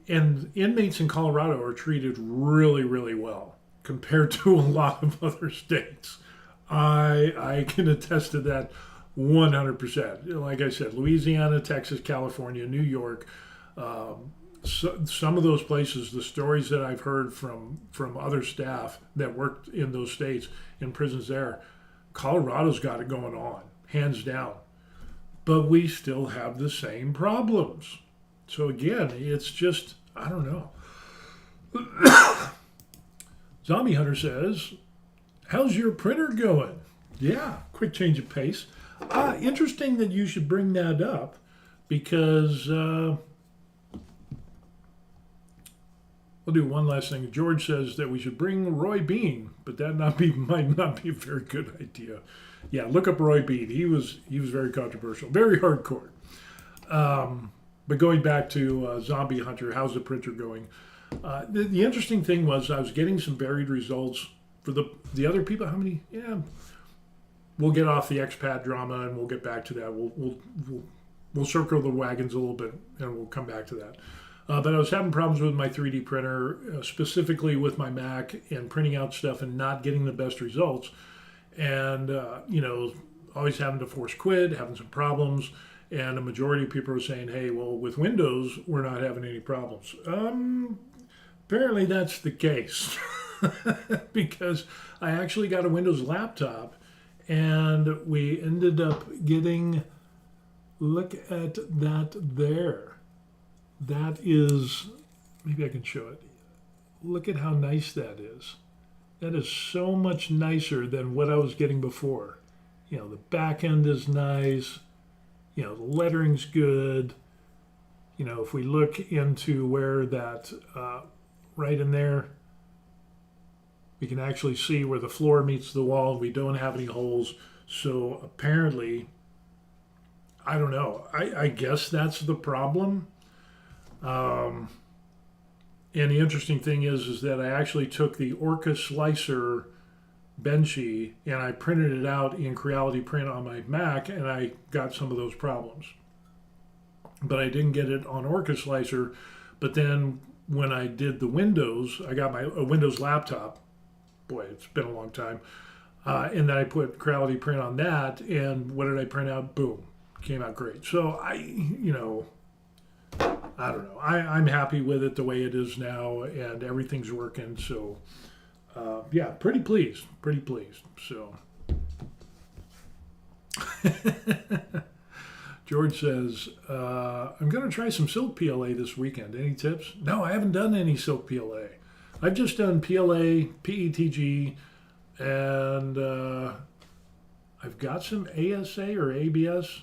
Speaker 1: and inmates in Colorado are treated really, really well compared to a lot of other states. I can attest to that 100%. Like I said, Louisiana, Texas, California, New York, some of those places, the stories that I've heard from other staff that worked in those states, in prisons there, Colorado's got it going on, hands down. But we still have the same problems. So again, it's just, I don't know. Zombie Hunter says, how's your printer going? Yeah, quick change of pace. Interesting that you should bring that up because we'll do one last thing. George says that we should bring Roy Bean, but that might not be a very good idea. Yeah, look up Roy Bean. He was very controversial, very hardcore. But going back to Zombie Hunter, how's the printer going? The interesting thing was I was getting some varied results for the other people. How many? Yeah. We'll get off the expat drama and we'll get back to that. We'll circle the wagons a little bit and we'll come back to that. But I was having problems with my 3D printer, specifically with my Mac and printing out stuff and not getting the best results. And, always having to force quit, having some problems. And a majority of people are saying, hey, well, with Windows, we're not having any problems. Apparently that's the case because I actually got a Windows laptop. And we ended up getting, look at that there. That is, maybe I can show it. Look at how nice that is. That is so much nicer than what I was getting before. The back end is nice. The lettering's good. If we look into where that, right in there, we can actually see where the floor meets the wall. We don't have any holes. So apparently, I don't know. I guess that's the problem. And the interesting thing is that I actually took the Orca Slicer Benchy and I printed it out in Creality Print on my Mac and I got some of those problems. But I didn't get it on Orca Slicer. But then when I did the Windows, I got a Windows laptop. Boy, it's been a long time. And then I put Creality Print on that, and what did I print out? Boom, came out great. So I don't know. I'm happy with it the way it is now, and everything's working. So, pretty pleased. So, George says, I'm going to try some silk PLA this weekend. Any tips? No, I haven't done any silk PLA. I've just done PLA, PETG, and I've got some ASA or ABS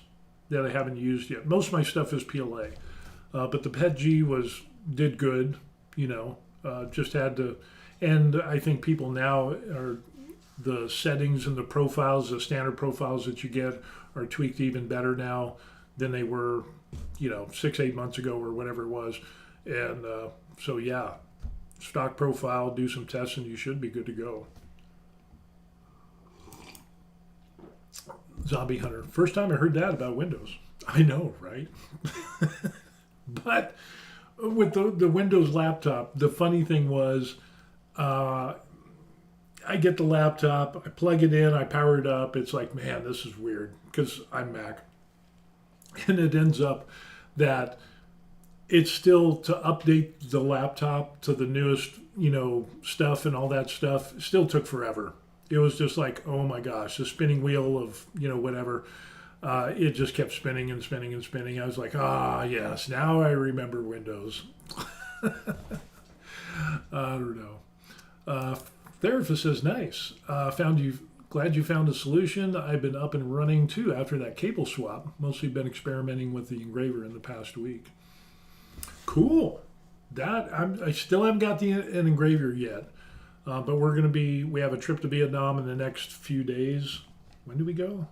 Speaker 1: that I haven't used yet. Most of my stuff is PLA, but the PETG did good, just had to, and I think people now the settings and the profiles, the standard profiles that you get, are tweaked even better now than they were, 6, 8 months ago or whatever it was. And so, yeah, stock profile, do some tests, and you should be good to go. Zombie Hunter. First time I heard that about Windows. I know, right? But with the Windows laptop, the funny thing was, I get the laptop, I plug it in, I power it up. It's like, man, this is weird because I'm Mac. And it ends up that it's still to update the laptop to the newest, stuff and all that stuff. It still took forever. It was just like, oh my gosh, the spinning wheel of, whatever. It just kept spinning and spinning and spinning. I was like, yes, now I remember Windows. I don't know. Therapist says, nice. Glad you found a solution. I've been up and running too after that cable swap. Mostly been experimenting with the engraver in the past week. Cool. I still haven't got an engraver yet, but we have a trip to Vietnam in the next few days. When do we go?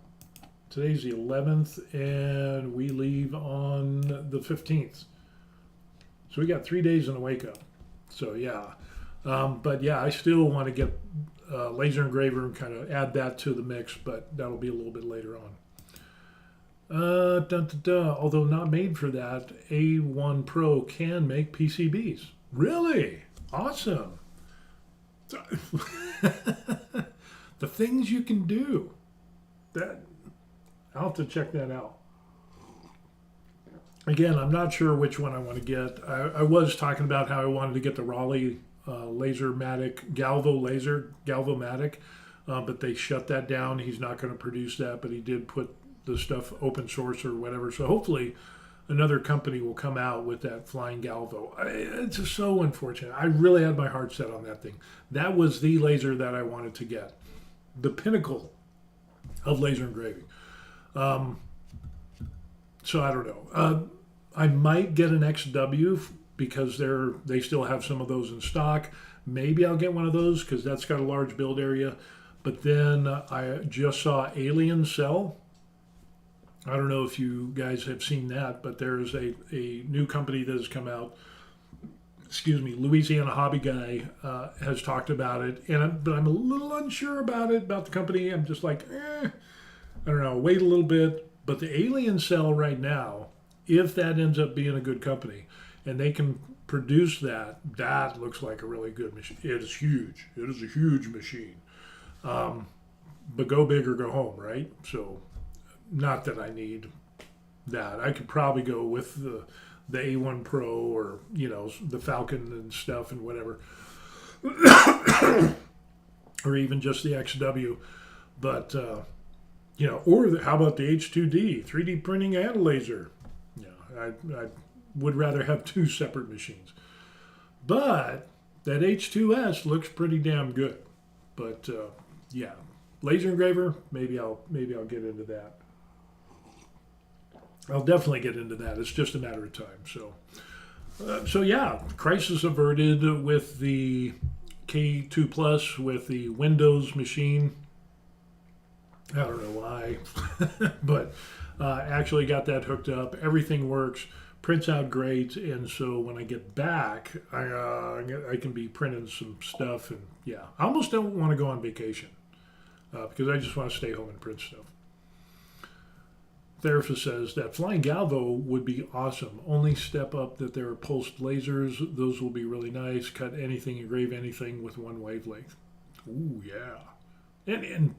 Speaker 1: Today's the 11th, and we leave on the 15th. So we got 3 days in a wake up. So yeah. But yeah, I still want to get laser engraver and kind of add that to the mix, but that'll be a little bit later on. Although not made for that, A1 Pro can make PCBs. Really? Awesome. The things you can do. I'll have to check that out. Again, I'm not sure which one I want to get. I was talking about how I wanted to get the Raleigh Lasermatic Galvomatic, but they shut that down. He's not going to produce that, but he did put the stuff open source or whatever. So hopefully another company will come out with that flying Galvo. It's just so unfortunate. I really had my heart set on that thing. That was the laser that I wanted to get. The pinnacle of laser engraving. So I don't know. I might get an XW because they still have some of those in stock. Maybe I'll get one of those because that's got a large build area. But then I just saw Alien Cell. I don't know if you guys have seen that, but there's a new company that has come out. Excuse me, Louisiana Hobby Guy has talked about it, but I'm a little unsure about the company. I'm just like, I don't know, wait a little bit. But the Alien Cell right now, if that ends up being a good company, and they can produce that looks like a really good machine. It is huge. It is a huge machine. But go big or go home, right? So, not that I need that. I could probably go with the A1 Pro or, the Falcon and stuff and whatever. Or even just the XW. But, how about the H2D, 3D printing and a laser? I would rather have two separate machines. But that H2S looks pretty damn good. But, laser engraver, maybe I'll get into that. I'll definitely get into that. It's just a matter of time. So crisis averted with the K2 Plus with the Windows machine. I don't know why, but actually got that hooked up. Everything works, prints out great, and so when I get back, I can be printing some stuff. And I almost don't want to go on vacation because I just want to stay home and print stuff. Therapist says that flying Galvo would be awesome. Only step up that there are pulsed lasers. Those will be really nice. Cut anything, engrave anything with one wavelength. Ooh, yeah. And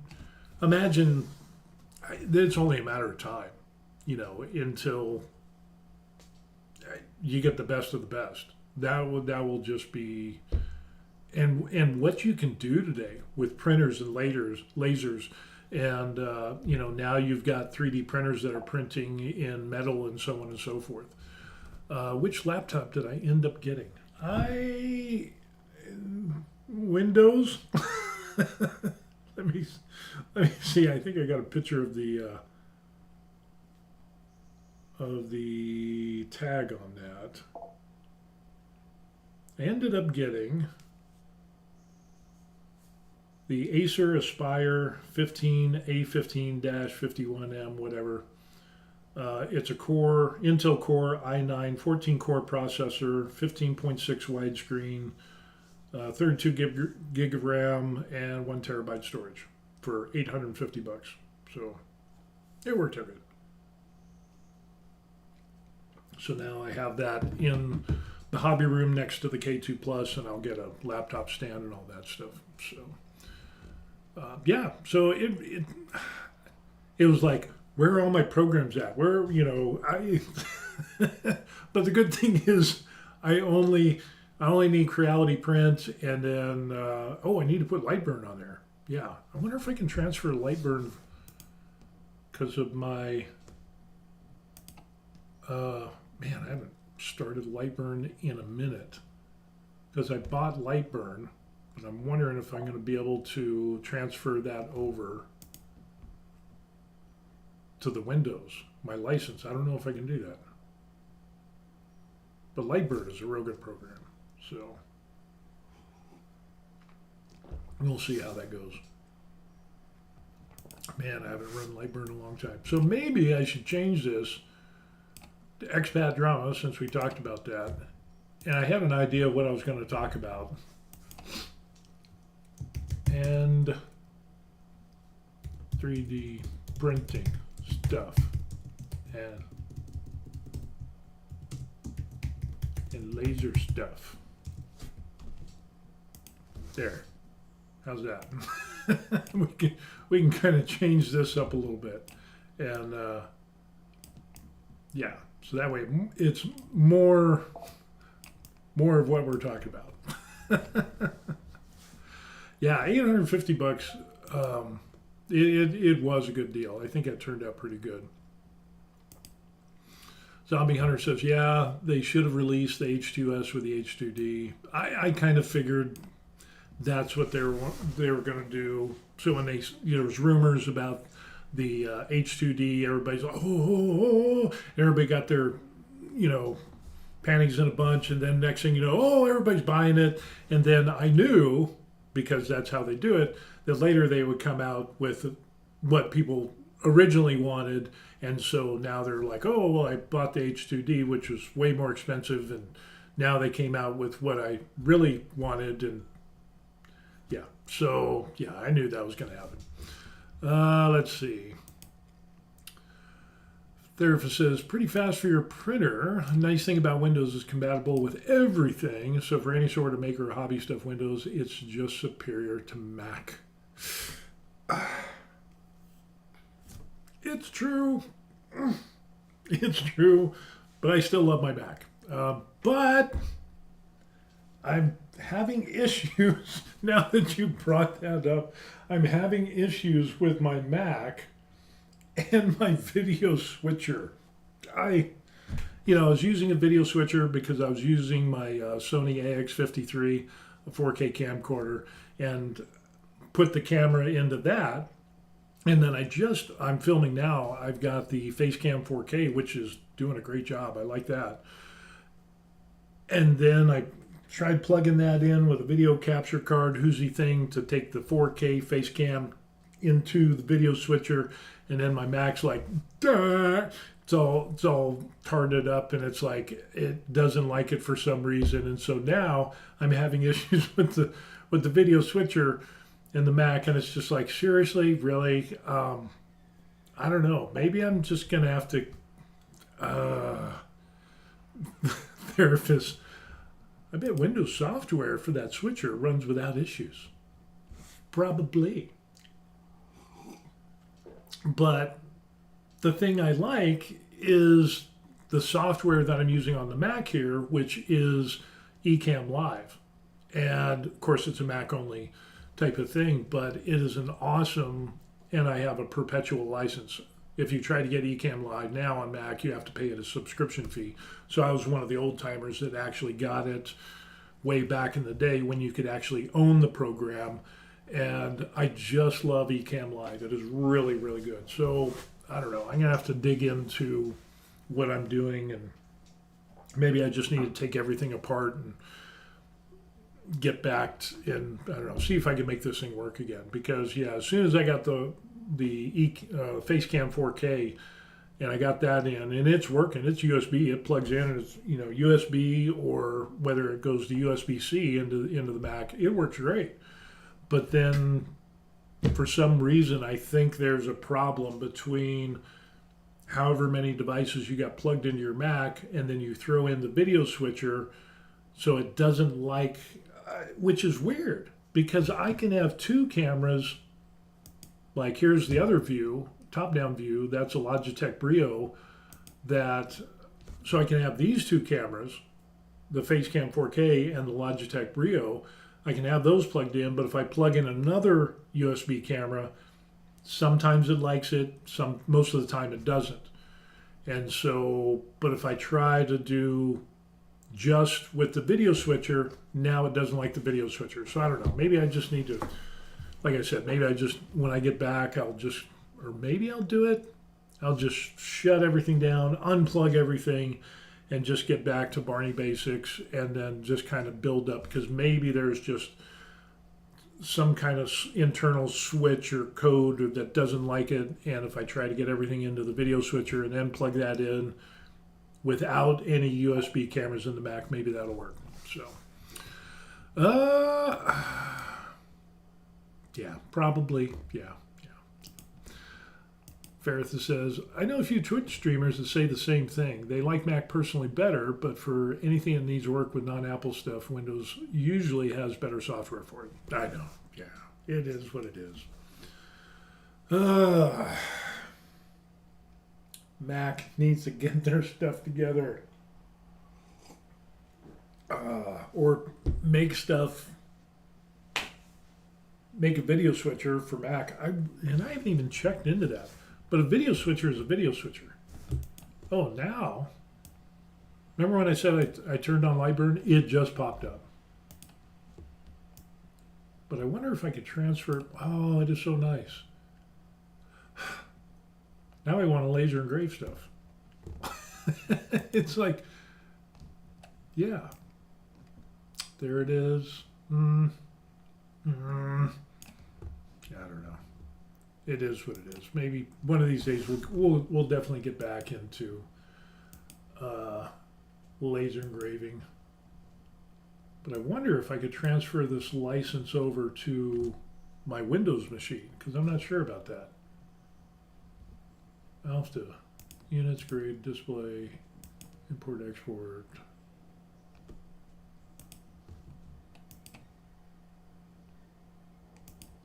Speaker 1: imagine it's only a matter of time, until you get the best of the best. That will just be, and what you can do today with printers and lasers. And, now you've got 3D printers that are printing in metal and so on and so forth. Which laptop did I end up getting? Windows? Let me see. I think I got a picture of the tag on that. I ended up getting the Acer Aspire 15 A15-51M, whatever. It's a Intel Core i9 14 core processor, 15.6 widescreen, 32 gig of RAM, and 1 terabyte storage for $850. So it worked out good. So now I have that in the hobby room next to the K2 Plus, and I'll get a laptop stand and all that stuff. So yeah, so it was like, where are all my programs at? Where, I. But the good thing is, I only need Creality Print, and then I need to put Lightburn on there. Yeah, I wonder if I can transfer Lightburn because of my. Man, I haven't started Lightburn in a minute because I bought Lightburn, and I'm wondering if I'm going to be able to transfer that over to the Windows, my license. I don't know if I can do that. But Lightburn is a real good program, so we'll see how that goes. Man, I haven't run Lightburn in a long time. So maybe I should change this to Expat Drama, since we talked about that. And I had an idea of what I was going to talk about. And 3D printing stuff and laser stuff. There. How's that? we can kind of change this up a little bit. And yeah, so that way it's more of what we're talking about. Yeah, $850. It was a good deal. I think it turned out pretty good. Zombie Hunter says, yeah, they should have released the H2S with the H2D. I kind of figured that's what they were going to do. So when there was rumors about the H2D, everybody's like, oh. Everybody got their, panties in a bunch, and then next thing you know, everybody's buying it. And then I knew, because that's how they do it, that later they would come out with what people originally wanted. And so now they're like, I bought the H2D, which was way more expensive, and now they came out with what I really wanted. And yeah, so yeah, I knew that was going to happen. Let's see. Therapist says, pretty fast for your printer. Nice thing about Windows is compatible with everything. So for any sort of maker or hobby stuff Windows, it's just superior to Mac. It's true. It's true. But I still love my Mac. But I'm having issues, now that you brought that up, I'm having issues with my Mac and my video switcher. I was using a video switcher because I was using my Sony AX53, a 4K camcorder, and put the camera into that. And then I'm filming now. I've got the Facecam 4K, which is doing a great job. I like that. And then I tried plugging that in with a video capture card, Whoosy thing, to take the 4K Facecam into the video switcher. And then my Mac's like, duh! It's all tarted up, and it's like it doesn't like it for some reason. And so now I'm having issues with the video switcher in the Mac, and it's just like, seriously, really? I don't know. Maybe I'm just gonna have to therapist. I bet Windows software for that switcher runs without issues. Probably. But the thing I like is the software that I'm using on the Mac here, which is Ecamm Live. And of course, it's a Mac only type of thing, but it is an awesome, and I have a perpetual license. If you try to get Ecamm Live now on Mac, you have to pay it a subscription fee. So I was one of the old timers that actually got it way back in the day when you could actually own the program. And I just love Ecamm Live. It is really, really good. So I don't know. I'm going to have to dig into what I'm doing, and maybe I just need to take everything apart and get back and I don't know, see if I can make this thing work again. Because yeah, as soon as I got the Facecam 4K and I got that in and it's working, it's USB, it plugs in, and it's USB, or whether it goes to USB-C into the Mac, it works great. But then for some reason, I think there's a problem between however many devices you got plugged into your Mac, and then you throw in the video switcher, so it doesn't like, which is weird because I can have two cameras. Like here's the other view, top-down view. That's a Logitech Brio. So I can have these two cameras, the Facecam 4K and the Logitech Brio. I can have those plugged in, but if I plug in another USB camera, sometimes it likes it, most of the time it doesn't. And so, but if I try to do just with the video switcher, now it doesn't like the video switcher. So I don't know, maybe I just need to, like I said, maybe when I get back, or maybe I'll do it. I'll just shut everything down, unplug everything, and just get back to Barney basics, and then just kind of build up, because maybe there's just some kind of internal switch or code that doesn't like it. And if I try to get everything into the video switcher and then plug that in without any USB cameras in the Mac, maybe that'll work. So, yeah, probably, yeah. Ferrith says, I know a few Twitch streamers that say the same thing. They like Mac personally better, but for anything that needs work with non-Apple stuff, Windows usually has better software for it. I know. Yeah, it is what it is. Mac needs to get their stuff together. Or make a video switcher for Mac. I haven't even checked into that. But a video switcher is a video switcher. Oh, now. Remember when I said I turned on Lightburn? It just popped up. But I wonder if I could transfer. Oh, it is so nice. Now I want to laser engrave stuff. It's like, yeah. There it is. I don't know. It is what it is. Maybe one of these days we'll definitely get back into laser engraving. But I wonder if I could transfer this license over to my Windows machine, because I'm not sure about that. I'll have to units, grade, display, import, export.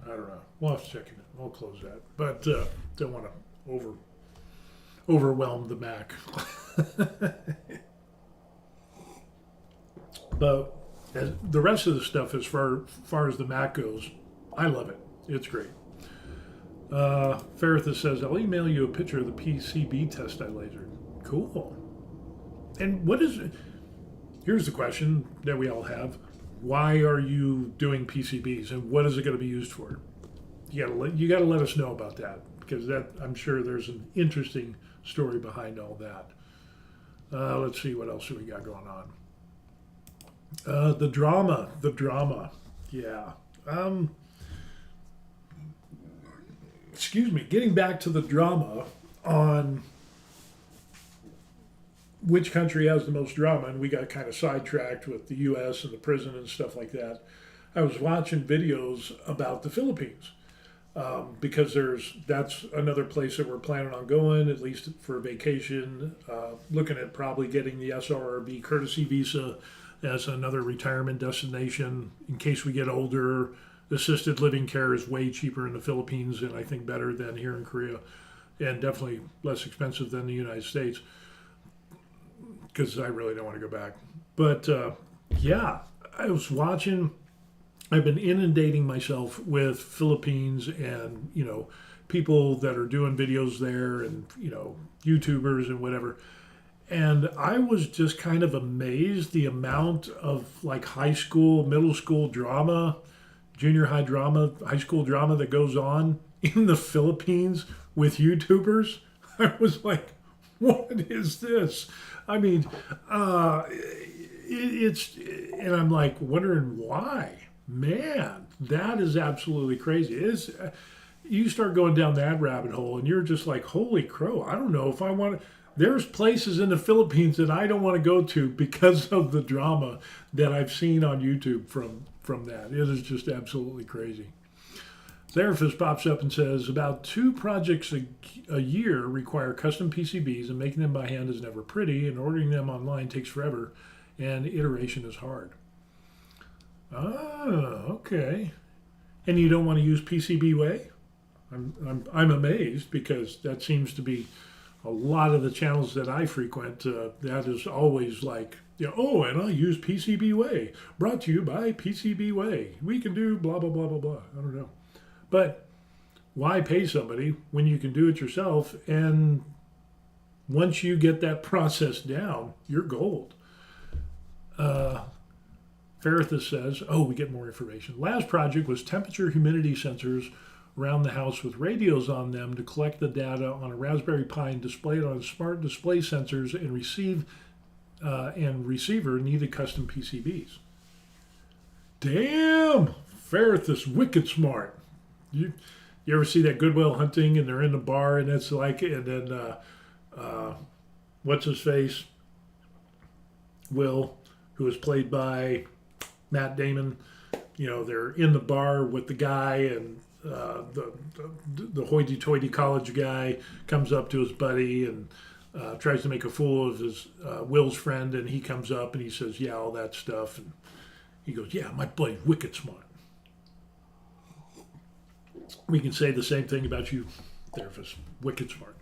Speaker 1: I don't know. We'll have to check it. We'll close that. But don't want to overwhelm the Mac. But the rest of the stuff, as far as the Mac goes, I love it. It's great. Ferrith says, I'll email you a picture of the PCB test I lasered. Cool. And what is it? Here's the question that we all have. Why are you doing PCBs, and what is it going to be used for? You got to let us know about that, because I'm sure there's an interesting story behind all that. Let's see, what else do we got going on? The drama. Yeah. Excuse me. Getting back to the drama on which country has the most drama, and we got kind of sidetracked with the U.S. and the prison and stuff like that. I was watching videos about the Philippines, because that's another place that we're planning on going, at least for vacation, looking at probably getting the SRRB courtesy visa as another retirement destination in case we get older. Assisted living care is way cheaper in the Philippines, and I think better than here in Korea, and definitely less expensive than the United States, because I really don't want to go back. But yeah, I was watching. I've been inundating myself with Philippines and, people that are doing videos there, and, YouTubers and whatever. And I was just kind of amazed the amount of like high school, middle school drama, junior high drama, high school drama that goes on in the Philippines with YouTubers. I was like, what is this? I mean, it's, and I'm like wondering why. Man, that is absolutely crazy. It's, you start going down that rabbit hole and you're just like, holy crow, I don't know if I want to. There's places in the Philippines that I don't want to go to because of the drama that I've seen on YouTube from that. It is just absolutely crazy. Therapist pops up and says about 2 projects a year require custom PCBs, and making them by hand is never pretty, and ordering them online takes forever, and iteration is hard. Ah, okay. And you don't want to use PCB Way? I'm amazed, because that seems to be a lot of the channels that I frequent. That is always like, oh, and I use PCB Way. Brought to you by PCB Way. We can do blah, blah, blah, blah, blah. I don't know. But why pay somebody when you can do it yourself? And once you get that process down, you're gold. Ferrithus says, oh, we get more information. Last project was temperature humidity sensors around the house with radios on them to collect the data on a Raspberry Pi and display it on smart display sensors, and receiver needed custom PCBs. Damn! Ferrithus, wicked smart. You ever see that Goodwill Hunting and they're in the bar and it's like, and then what's his face? Will, who is played by Matt Damon. They're in the bar with the guy, and the hoity-toity college guy comes up to his buddy and tries to make a fool of his Will's friend, and he comes up and he says, yeah, all that stuff, and he goes, yeah, my buddy's wicked smart. We can say the same thing about you, therapist. Wicked smart.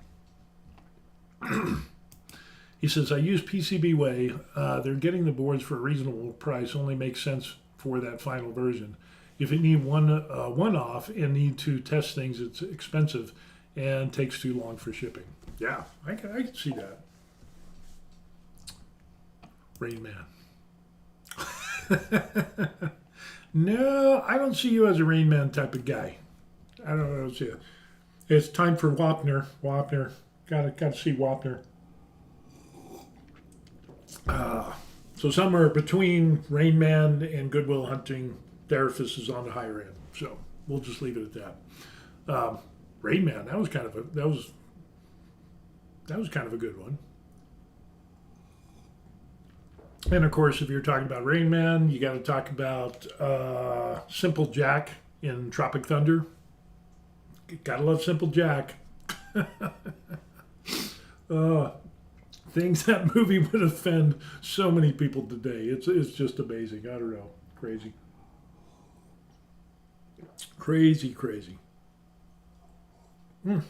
Speaker 1: He says, I use PCB Way. They're getting the boards for a reasonable price. Only makes sense for that final version. If you need one-off and need to test things, it's expensive and takes too long for shipping. Yeah, I can see that. Rain Man. No, I don't see you as a Rain Man type of guy. I don't see it. It's time for Wapner. Gotta see Wapner. So somewhere between Rain Man and Goodwill Hunting, Therapist is on the higher end. So we'll just leave it at that. Rain Man, that was kind of a good one. And of course, if you're talking about Rain Man, you got to talk about Simple Jack in Tropic Thunder. Gotta love Simple Jack. Things that movie would offend so many people today. It's just amazing. I don't know. Crazy. Did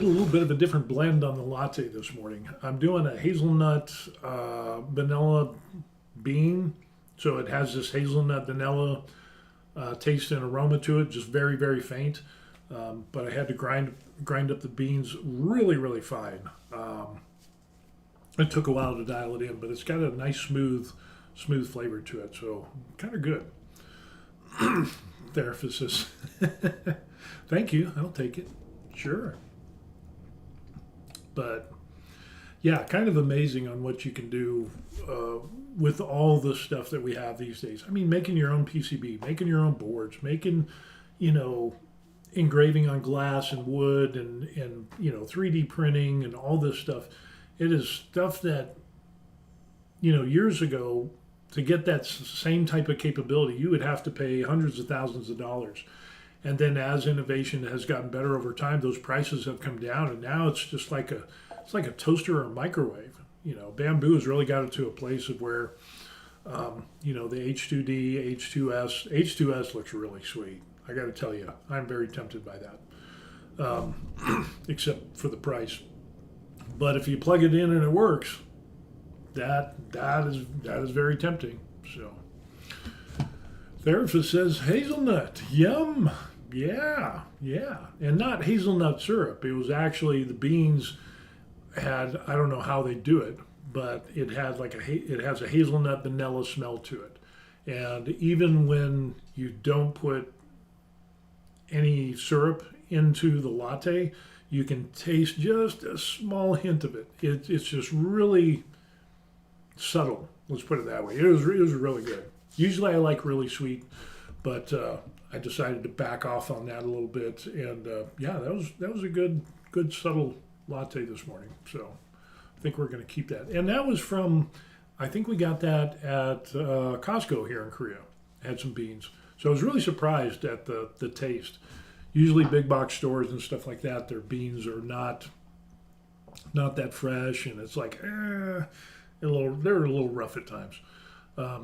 Speaker 1: a little bit of a different blend on the latte this morning. I'm doing a hazelnut vanilla bean. So it has this hazelnut vanilla taste and aroma to it, just very, very faint. But I had to grind up the beans really, really fine. It took a while to dial it in, but it's got a nice smooth flavor to it, so kind of good. Therapist says, thank you, I'll take it. Sure. But yeah, kind of amazing on what you can do with all the stuff that we have these days. I mean, making your own PCB, making your own boards, making, engraving on glass and wood and 3D printing and all this stuff. It is stuff that, years ago, to get that same type of capability, you would have to pay hundreds of thousands of dollars. And then as innovation has gotten better over time, those prices have come down, and now it's just like a toaster or a microwave. Bamboo has really got it to a place of where, the H2D, H2S looks really sweet. I got to tell you, I'm very tempted by that, except for the price. But if you plug it in and it works, that is very tempting. So, Therapist says hazelnut, yum, yeah, and not hazelnut syrup. It was actually the beans had, I don't know how they do it, but it has a hazelnut vanilla smell to it, and even when you don't put any syrup into the latte, you can taste just a small hint of it. It's just really subtle, Let's put it that way. It was really good. Usually I like really sweet, but I decided to back off on that a little bit. And yeah, that was a good subtle latte this morning. So I think we're going to keep that. And that was from, I think we got that at Costco here in Korea. Had some beans. So I was really surprised at the taste. Usually big box stores and stuff like that, their beans are not that fresh, and it's like they're a little rough at times.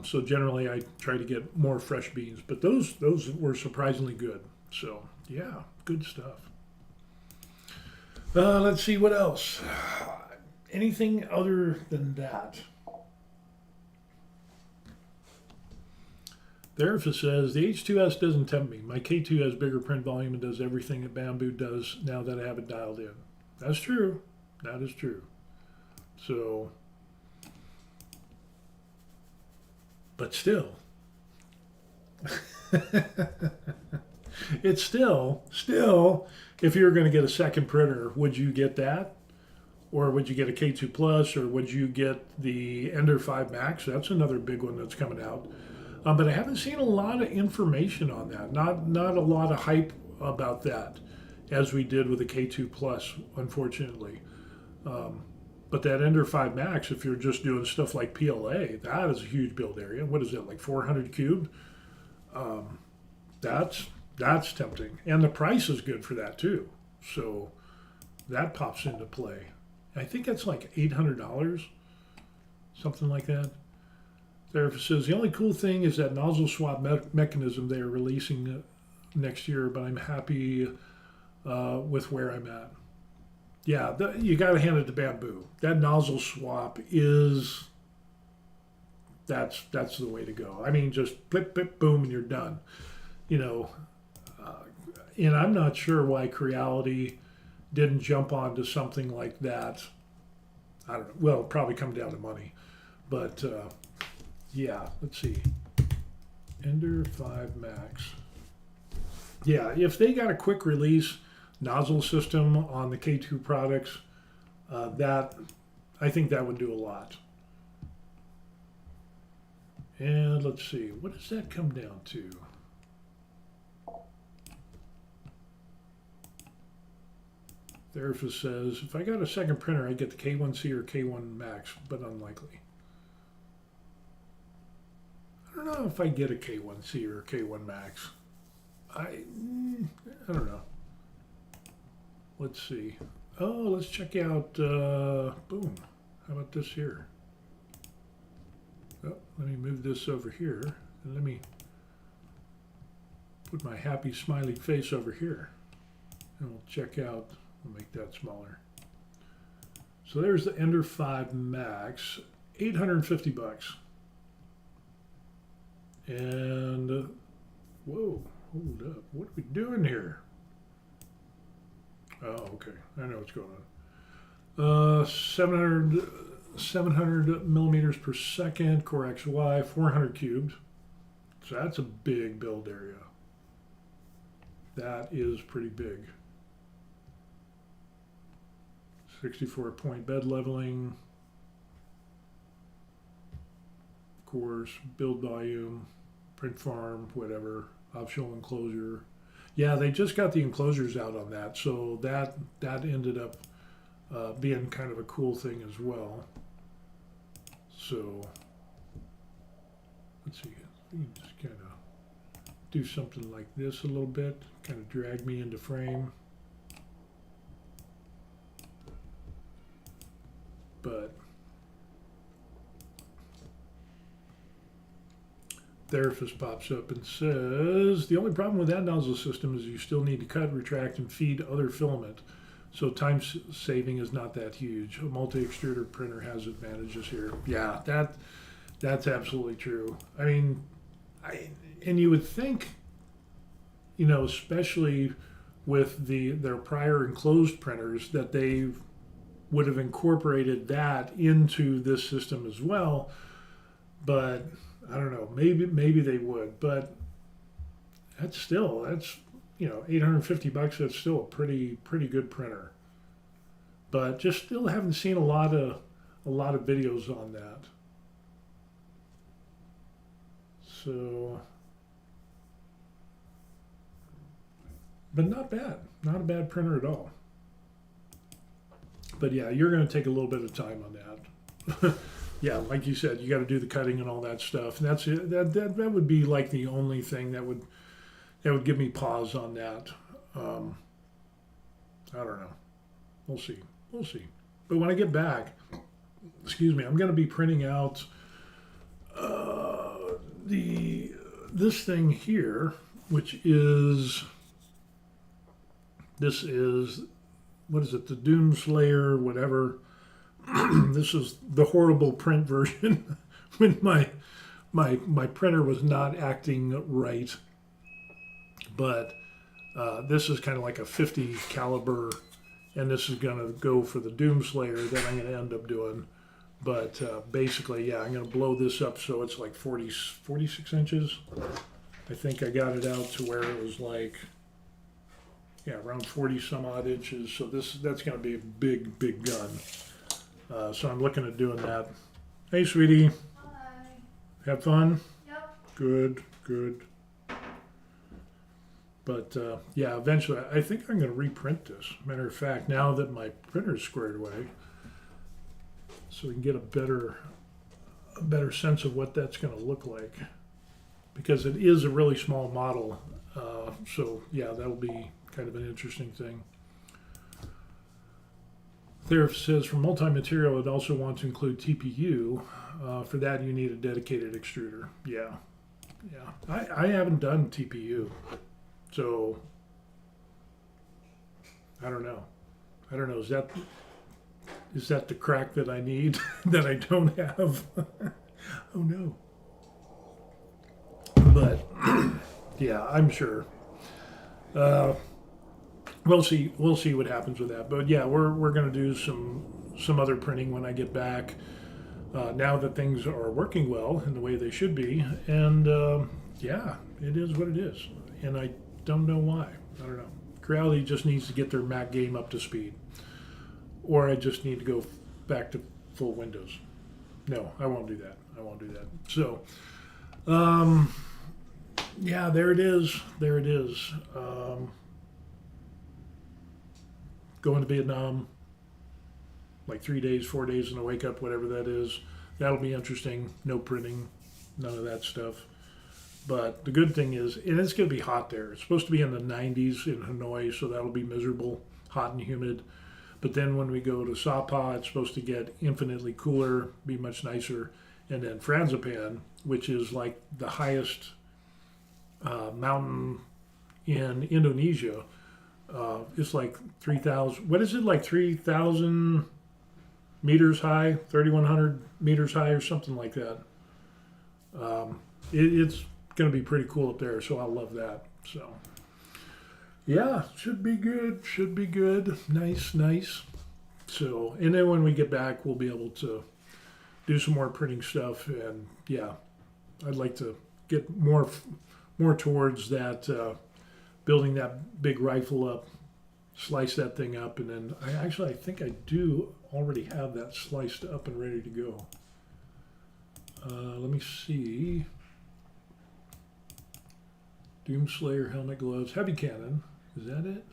Speaker 1: So generally I try to get more fresh beans, but those were surprisingly good. So yeah, good stuff. Let's see what else. Anything other than that? Therapist says the H2S doesn't tempt me. My K2 has bigger print volume and does everything that Bamboo does now that I have it dialed in. That's true. That is true. So, but still, it's still, if you were going to get a second printer, would you get that? Or would you get a K2 Plus? Or would you get the Ender 5 Max? That's another big one that's coming out. But I haven't seen a lot of information on that. Not a lot of hype about that, as we did with the K2 Plus, unfortunately. But that Ender 5 Max, if you're just doing stuff like PLA, that is a huge build area. What is that, like 400 cubed? That's tempting, and the price is good for that too. So that pops into play. I think that's like $800, something like that. Therapist says the only cool thing is that nozzle swap mechanism they are releasing next year, but I'm happy with where I'm at. Yeah, you got to hand it to Bamboo. That nozzle swap that's the way to go. I mean, just blip, blip, boom, and you're done. You know, and I'm not sure why Creality didn't jump onto something like that. I don't know. Well, it'll probably come down to money, but. Yeah, let's see. Ender 5 Max. Yeah, if they got a quick release nozzle system on the K2 products, I think that would do a lot. And let's see, what does that come down to? Therapist says, if I got a second printer, I'd get the K1C or K1 Max, but unlikely. I don't know if I get a K1C or a K1 Max. I don't know. Let's see. Oh, let's check out, boom. How about this here? Oh, let me move this over here. And let me put my happy smiley face over here. And we'll check out, we'll make that smaller. So there's the Ender 5 Max, $850. And, whoa, hold up. What are we doing here? Oh, okay. I know what's going on. 700 millimeters per second, Core XY, 400 cubed. So that's a big build area. That is pretty big. 64-point bed leveling. Of course, build volume, print farm, whatever, optional enclosure. Yeah, they just got the enclosures out on that, so that ended up being kind of a cool thing as well. So let's see, we can just kind of do something like this a little bit, kind of drag me into frame. But Therapist pops up and says, the only problem with that nozzle system is you still need to cut, retract, and feed other filament. So time saving is not that huge. A multi-extruder printer has advantages here. Yeah, that's absolutely true. I mean, and you would think, you know, especially with their prior enclosed printers, that they would have incorporated that into this system as well. But I don't know, maybe they would, but that's you know, $850. That's still a pretty good printer. But just still haven't seen a lot of videos on that. So, but not bad. Not a bad printer at all. But yeah, you're going to take a little bit of time on that. Yeah, like you said, you got to do the cutting and all that stuff. And that's it. That would be like the only thing that would give me pause on that. I don't know. We'll see. We'll see. But when I get back, excuse me, I'm going to be printing out this thing here, which is what is it? The Doomslayer, whatever. This is the horrible print version when my printer was not acting right. But this is kind of like a 50 caliber, and this is going to go for the Doomslayer that I'm going to end up doing. But basically, yeah, I'm going to blow this up so it's like 46 inches. I think I got it out to where it was like, yeah, around 40 some odd inches. So that's going to be a big, big gun. So I'm looking at doing that. Hey, sweetie.
Speaker 2: Hi.
Speaker 1: Have fun?
Speaker 2: Yep.
Speaker 1: Good, good. But yeah, eventually, I think I'm going to reprint this. Matter of fact, now that my printer's squared away, so we can get a better sense of what that's going to look like. Because it is a really small model. So yeah, that'll be kind of an interesting thing. There says for multi-material, I'd also want to include TPU. For that, you need a dedicated extruder. Yeah, yeah. I haven't done TPU, so I don't know. I don't know. Is that the crack that I need that I don't have? Oh no. But yeah, I'm sure. We'll see. We'll see what happens with that. But yeah, we're going to do some other printing when I get back. Now that things are working well in the way they should be, and yeah, it is what it is. And I don't know why. I don't know. Creality just needs to get their Mac game up to speed, or I just need to go back to full Windows. No, I won't do that. I won't do that. So, yeah, there it is. There it is. Going to Vietnam, like 3 days, 4 days, and a wake up, whatever that is. That'll be interesting. No printing, none of that stuff. But the good thing is, and it's going to be hot there. It's supposed to be in the 90s in Hanoi, so that'll be miserable, hot and humid. But then when we go to Sapa, it's supposed to get infinitely cooler, be much nicer. And then Franzipan, which is like the highest mountain in Indonesia, it's like 3,000, what is it, like 3,000 meters high, 3,100 meters high or something like that. It's going to be pretty cool up there, so I love that. So, yeah, should be good, should be good. Nice, nice. So, and then when we get back, we'll be able to do some more printing stuff. And yeah, I'd like to get more towards that, building that big rifle up, slice that thing up, and then I think I do already have that sliced up and ready to go. Let me see. Doomslayer helmet, gloves, heavy cannon. Is that it?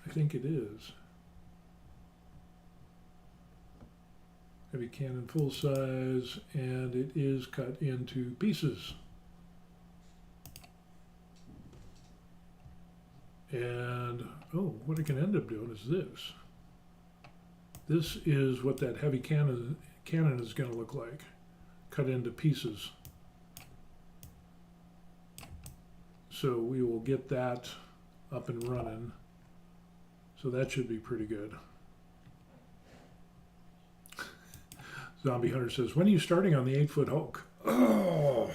Speaker 1: I think it is. Heavy cannon, full size, and it is cut into pieces. And, oh, what I can end up doing is this. This is what that heavy cannon is going to look like, cut into pieces. So we will get that up and running. So that should be pretty good. Zombie Hunter says, when are you starting on the 8-foot Hulk? Oh,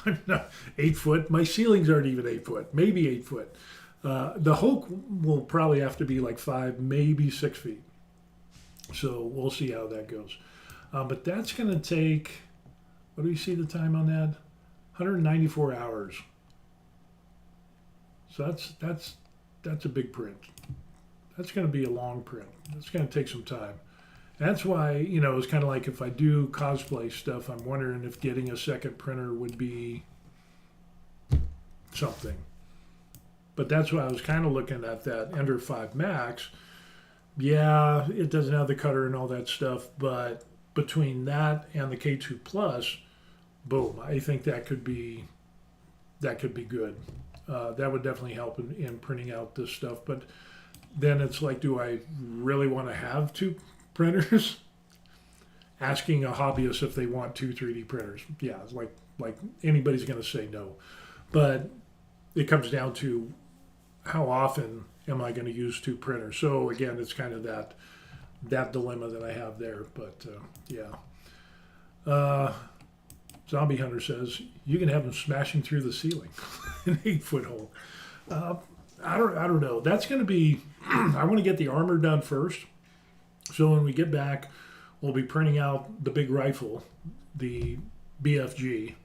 Speaker 1: I'm not 8 foot. My ceilings aren't even 8 foot, maybe 8 foot. The Hulk will probably have to be like 5, maybe 6 feet. So we'll see how that goes. But that's going to take, what do we see the time on that? 194 hours. So that's a big print. That's going to be a long print. It's going to take some time. That's why, it's kind of like if I do cosplay stuff, I'm wondering if getting a second printer would be something. But that's why I was kind of looking at that Ender 5 Max. Yeah, it doesn't have the cutter and all that stuff, but between that and the K2 Plus, boom, I think that could be good. That would definitely help in printing out this stuff. But then it's like, do I really want to have two printers? Asking a hobbyist if they want two 3D printers. Yeah, it's like anybody's going to say no. But it comes down to how often am I going to use two printers? So again, it's kind of that dilemma that I have there. But yeah. Zombie Hunter says you can have them smashing through the ceiling, an 8-foot hole. I don't know. That's going to be. I want to get the armor done first. So when we get back, we'll be printing out the big rifle, the BFG,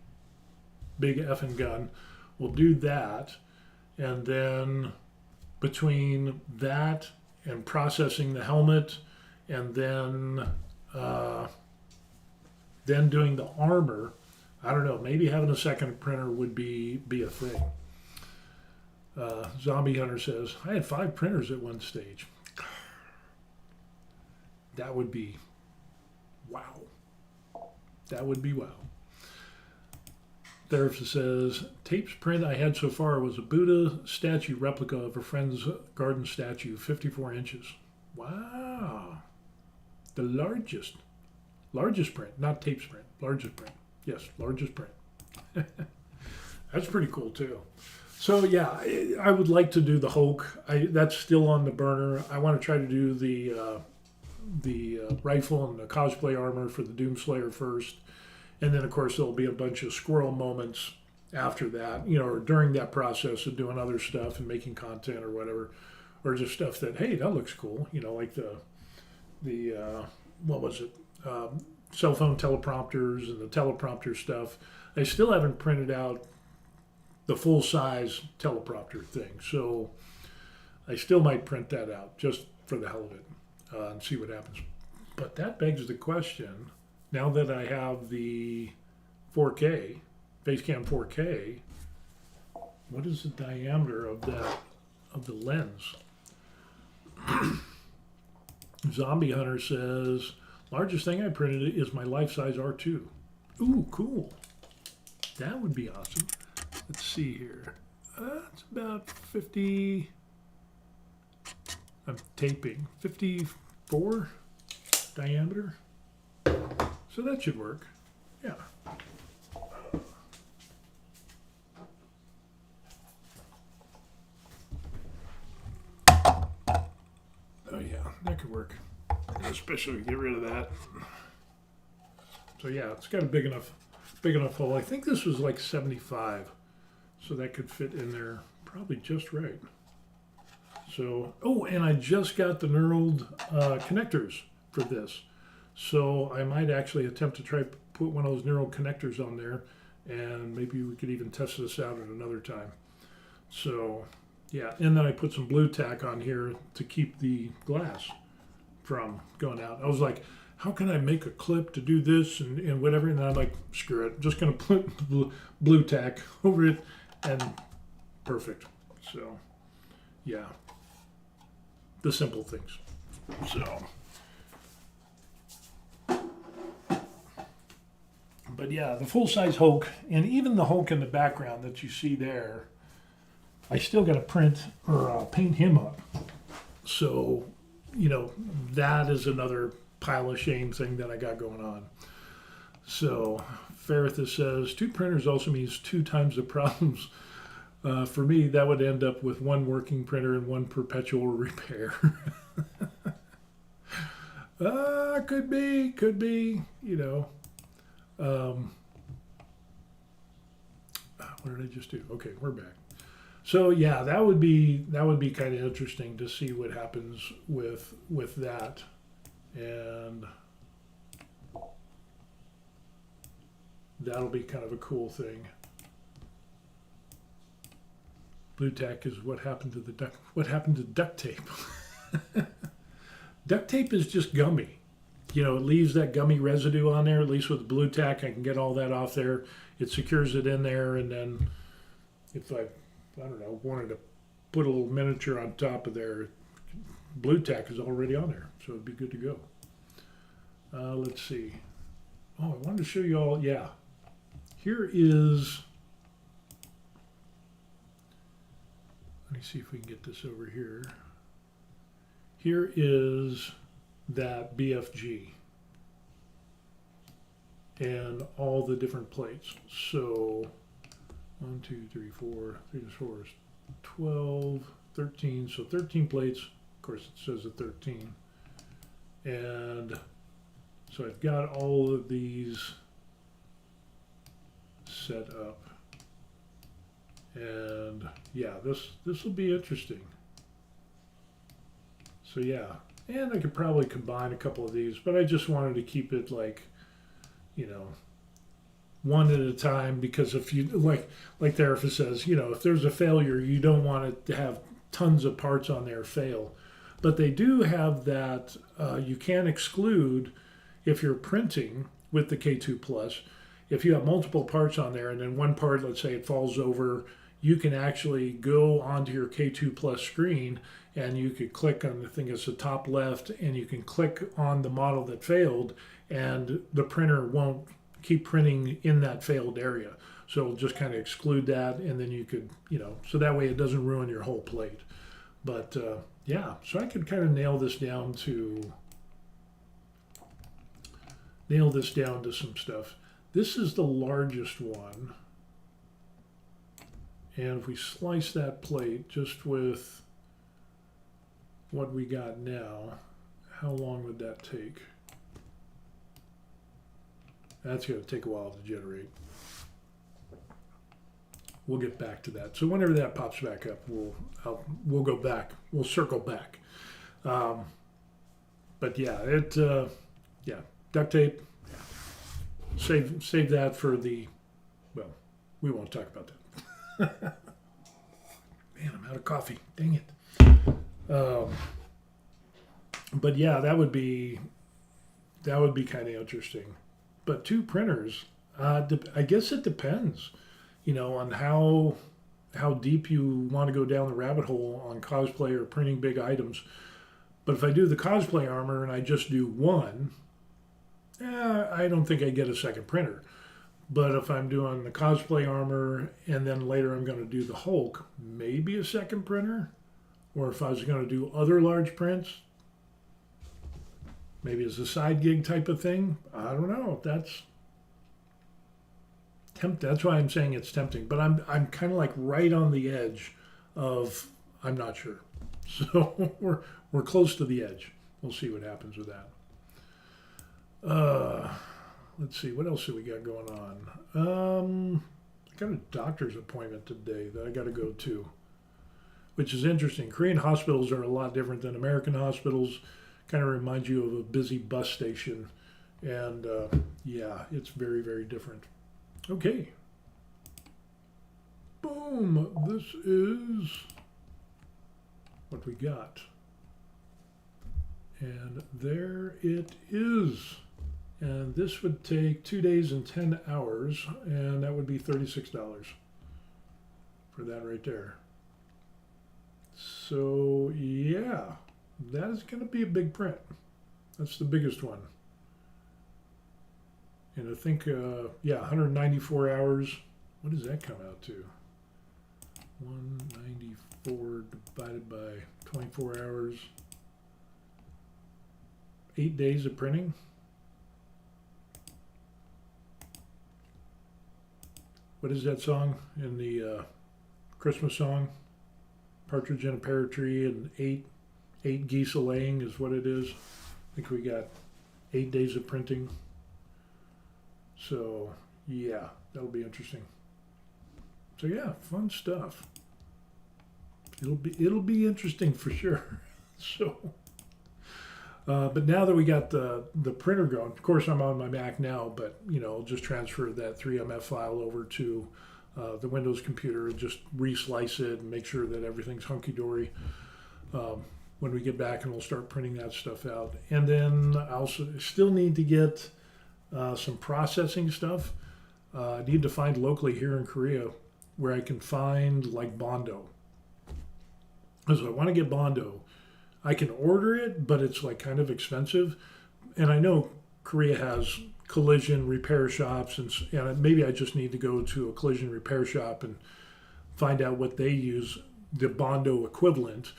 Speaker 1: big effing gun. We'll do that, and then between that and processing the helmet, and then doing the armor. I don't know. Maybe having a second printer would be a thing. Zombie Hunter says, I had 5 printers at one stage. That would be wow. That would be wow. Therapist says, tapes print I had so far was a Buddha statue replica of a friend's garden statue, 54 inches. Wow. The largest print, not tapes print, largest print. Yes, largest print. That's pretty cool too. So yeah, I would like to do the Hulk. That's still on the burner. I want to try to do the rifle and the cosplay armor for the Doomslayer first. And then, of course, there'll be a bunch of squirrel moments after that, or during that process of doing other stuff and making content or whatever, or just stuff that, hey, that looks cool, like the what was it, cell phone teleprompters and the teleprompter stuff. I still haven't printed out the full-size teleprompter thing, so I still might print that out just for the hell of it and see what happens. But that begs the question. Now that I have the 4K, Facecam 4K, what is the diameter of the lens? Zombie Hunter says, largest thing I printed is my life-size R2. Ooh, cool. That would be awesome. Let's see here. It's about 50, I'm taping, 54 diameter. So that should work. Yeah. Oh yeah, that could work. Especially get rid of that. So yeah, it's got a big enough hole. I think this was like 75. So that could fit in there probably just right. So, and I just got the knurled connectors for this. So I might actually attempt to try to put one of those knurled connectors on there, and maybe we could even test this out at another time. So yeah, and then I put some blue tack on here to keep the glass from going out. I was like, how can I make a clip to do this and whatever? And then I'm like, screw it, I'm just going to put blue tack over it, and perfect. So yeah, the simple things. So. But yeah, the full-size Hulk, and even the Hulk in the background that you see there, I still got to print or paint him up. So, that is another pile of shame thing that I got going on. So, Ferrithus says, 2 printers also means 2 times the problems. For me, that would end up with 1 working printer and 1 perpetual repair. Could be, what did I just do? Okay, we're back. So yeah, that would be kind of interesting to see what happens with that, and that'll be kind of a cool thing. Blue tack is what happened to duct tape. Duct tape is just gummy. it leaves that gummy residue on there. At least with the blue tack, I can get all that off there. It secures it in there, and then if I don't know, wanted to put a little miniature on top of there, blue tack is already on there, so it'd be good to go. Let's see. Oh, I wanted to show you all. Yeah, here is. Let me see if we can get this over here. Here is that BFG and all the different plates. So 1, 2, 3, 4, 3 to 4 is 12, 13. So 13 plates. Of course, it says a 13. And so I've got all of these set up. And yeah, this will be interesting. So yeah, and I could probably combine a couple of these, but I just wanted to keep it like, one at a time, because if you like there, if it says, if there's a failure, you don't want it to have tons of parts on there fail. But they do have that you can exclude if you're printing with the K2 Plus. If you have multiple parts on there and then one part, let's say it falls over, you can actually go onto your K2 Plus screen and you could click on the thing that's the top left, and you can click on the model that failed, and the printer won't keep printing in that failed area. So it'll just kind of exclude that, and then you could, so that way it doesn't ruin your whole plate. But yeah, so I could kind of nail this down to some stuff. This is the largest one. And if we slice that plate just with what we got now, how long would that take? That's going to take a while to generate. We'll get back to that. So whenever that pops back up, we'll go back. We'll circle back. But yeah, duct tape. Save that for the. Well, we won't talk about that. Man, I'm out of coffee. Dang it. But yeah, that would be kind of interesting. But 2 printers, I guess it depends, on how deep you want to go down the rabbit hole on cosplay or printing big items. But if I do the cosplay armor and I just do one, I don't think I get a second printer. But if I'm doing the cosplay armor and then later I'm going to do the Hulk, maybe a second printer. Or if I was going to do other large prints, maybe as a side gig type of thing. I don't know. That's why I'm saying it's tempting. But I'm kind of like right on the edge of I'm not sure. So we're close to the edge. We'll see what happens with that. Let's see, what else do we got going on? I got a doctor's appointment today that I got to go to, which is interesting. Korean hospitals are a lot different than American hospitals. Kind of reminds you of a busy bus station. And yeah, it's very, very different. Okay. Boom. This is what we got. And there it is. And this would take 2 days and 10 hours, and that would be $36 for that right there. So yeah, that is going to be a big print. That's the biggest one. And I think, 194 hours. What does that come out to? 194 divided by 24 hours. 8 days of printing. What is that song in the Christmas song? Partridge in a pear tree and eight geese a laying is what it is. I think we got 8 days of printing. So yeah, that'll be interesting. So yeah, fun stuff. It'll be interesting for sure. So, but now that we got the printer going, of course I'm on my Mac now, but I'll just transfer that 3MF file over to the Windows computer and just reslice it and make sure that everything's hunky-dory. when we get back, and we'll start printing that stuff out. And then I also still need to get some processing stuff. I need to find locally here in Korea where I can find like Bondo. So I want to get Bondo. I can order it, but it's like kind of expensive. And I know Korea has collision repair shops, and maybe I just need to go to a collision repair shop and find out what they use, the Bondo equivalent.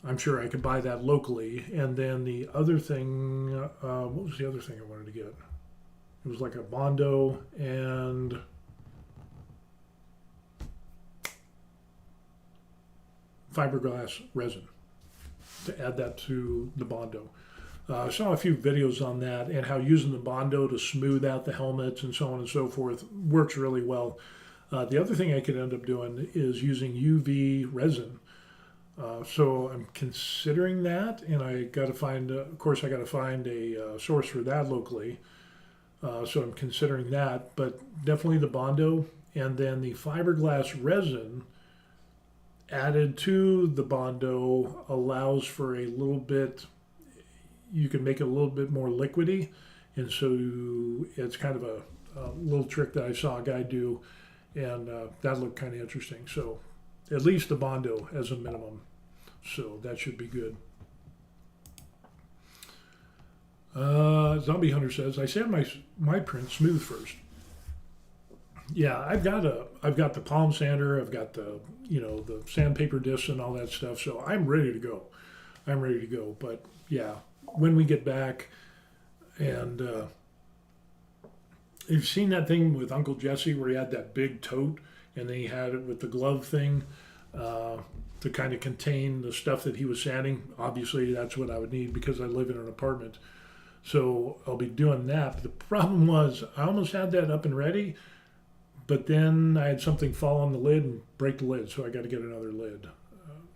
Speaker 1: I'm sure I could buy that locally. And then the other thing, what was the other thing I wanted to get? It was like a Bondo and fiberglass resin to add that to the Bondo. I saw a few videos on that and how using the Bondo to smooth out the helmets and so on and so forth works really well. The other thing I could end up doing is using UV resin. So I'm considering that, and I got to find, of course, I got to find a source for that locally. So I'm considering that, but definitely the Bondo, and then the fiberglass resin added to the Bondo allows for a little bit, you can make it a little bit more liquidy, and so it's kind of a little trick that I saw a guy do, and that looked kind of interesting. So at least the Bondo as a minimum, so that should be good. Zombie Hunter says, I sand my print smooth first. Yeah, I've got the palm sander, I've got the the sandpaper discs and all that stuff, so I'm ready to go. But yeah, when we get back, and you've seen that thing with Uncle Jesse where he had that big tote, and then he had it with the glove thing to kind of contain the stuff that he was sanding. Obviously, that's what I would need because I live in an apartment. So I'll be doing that. But the problem was I almost had that up and ready, but then I had something fall on the lid and break the lid, so I got to get another lid.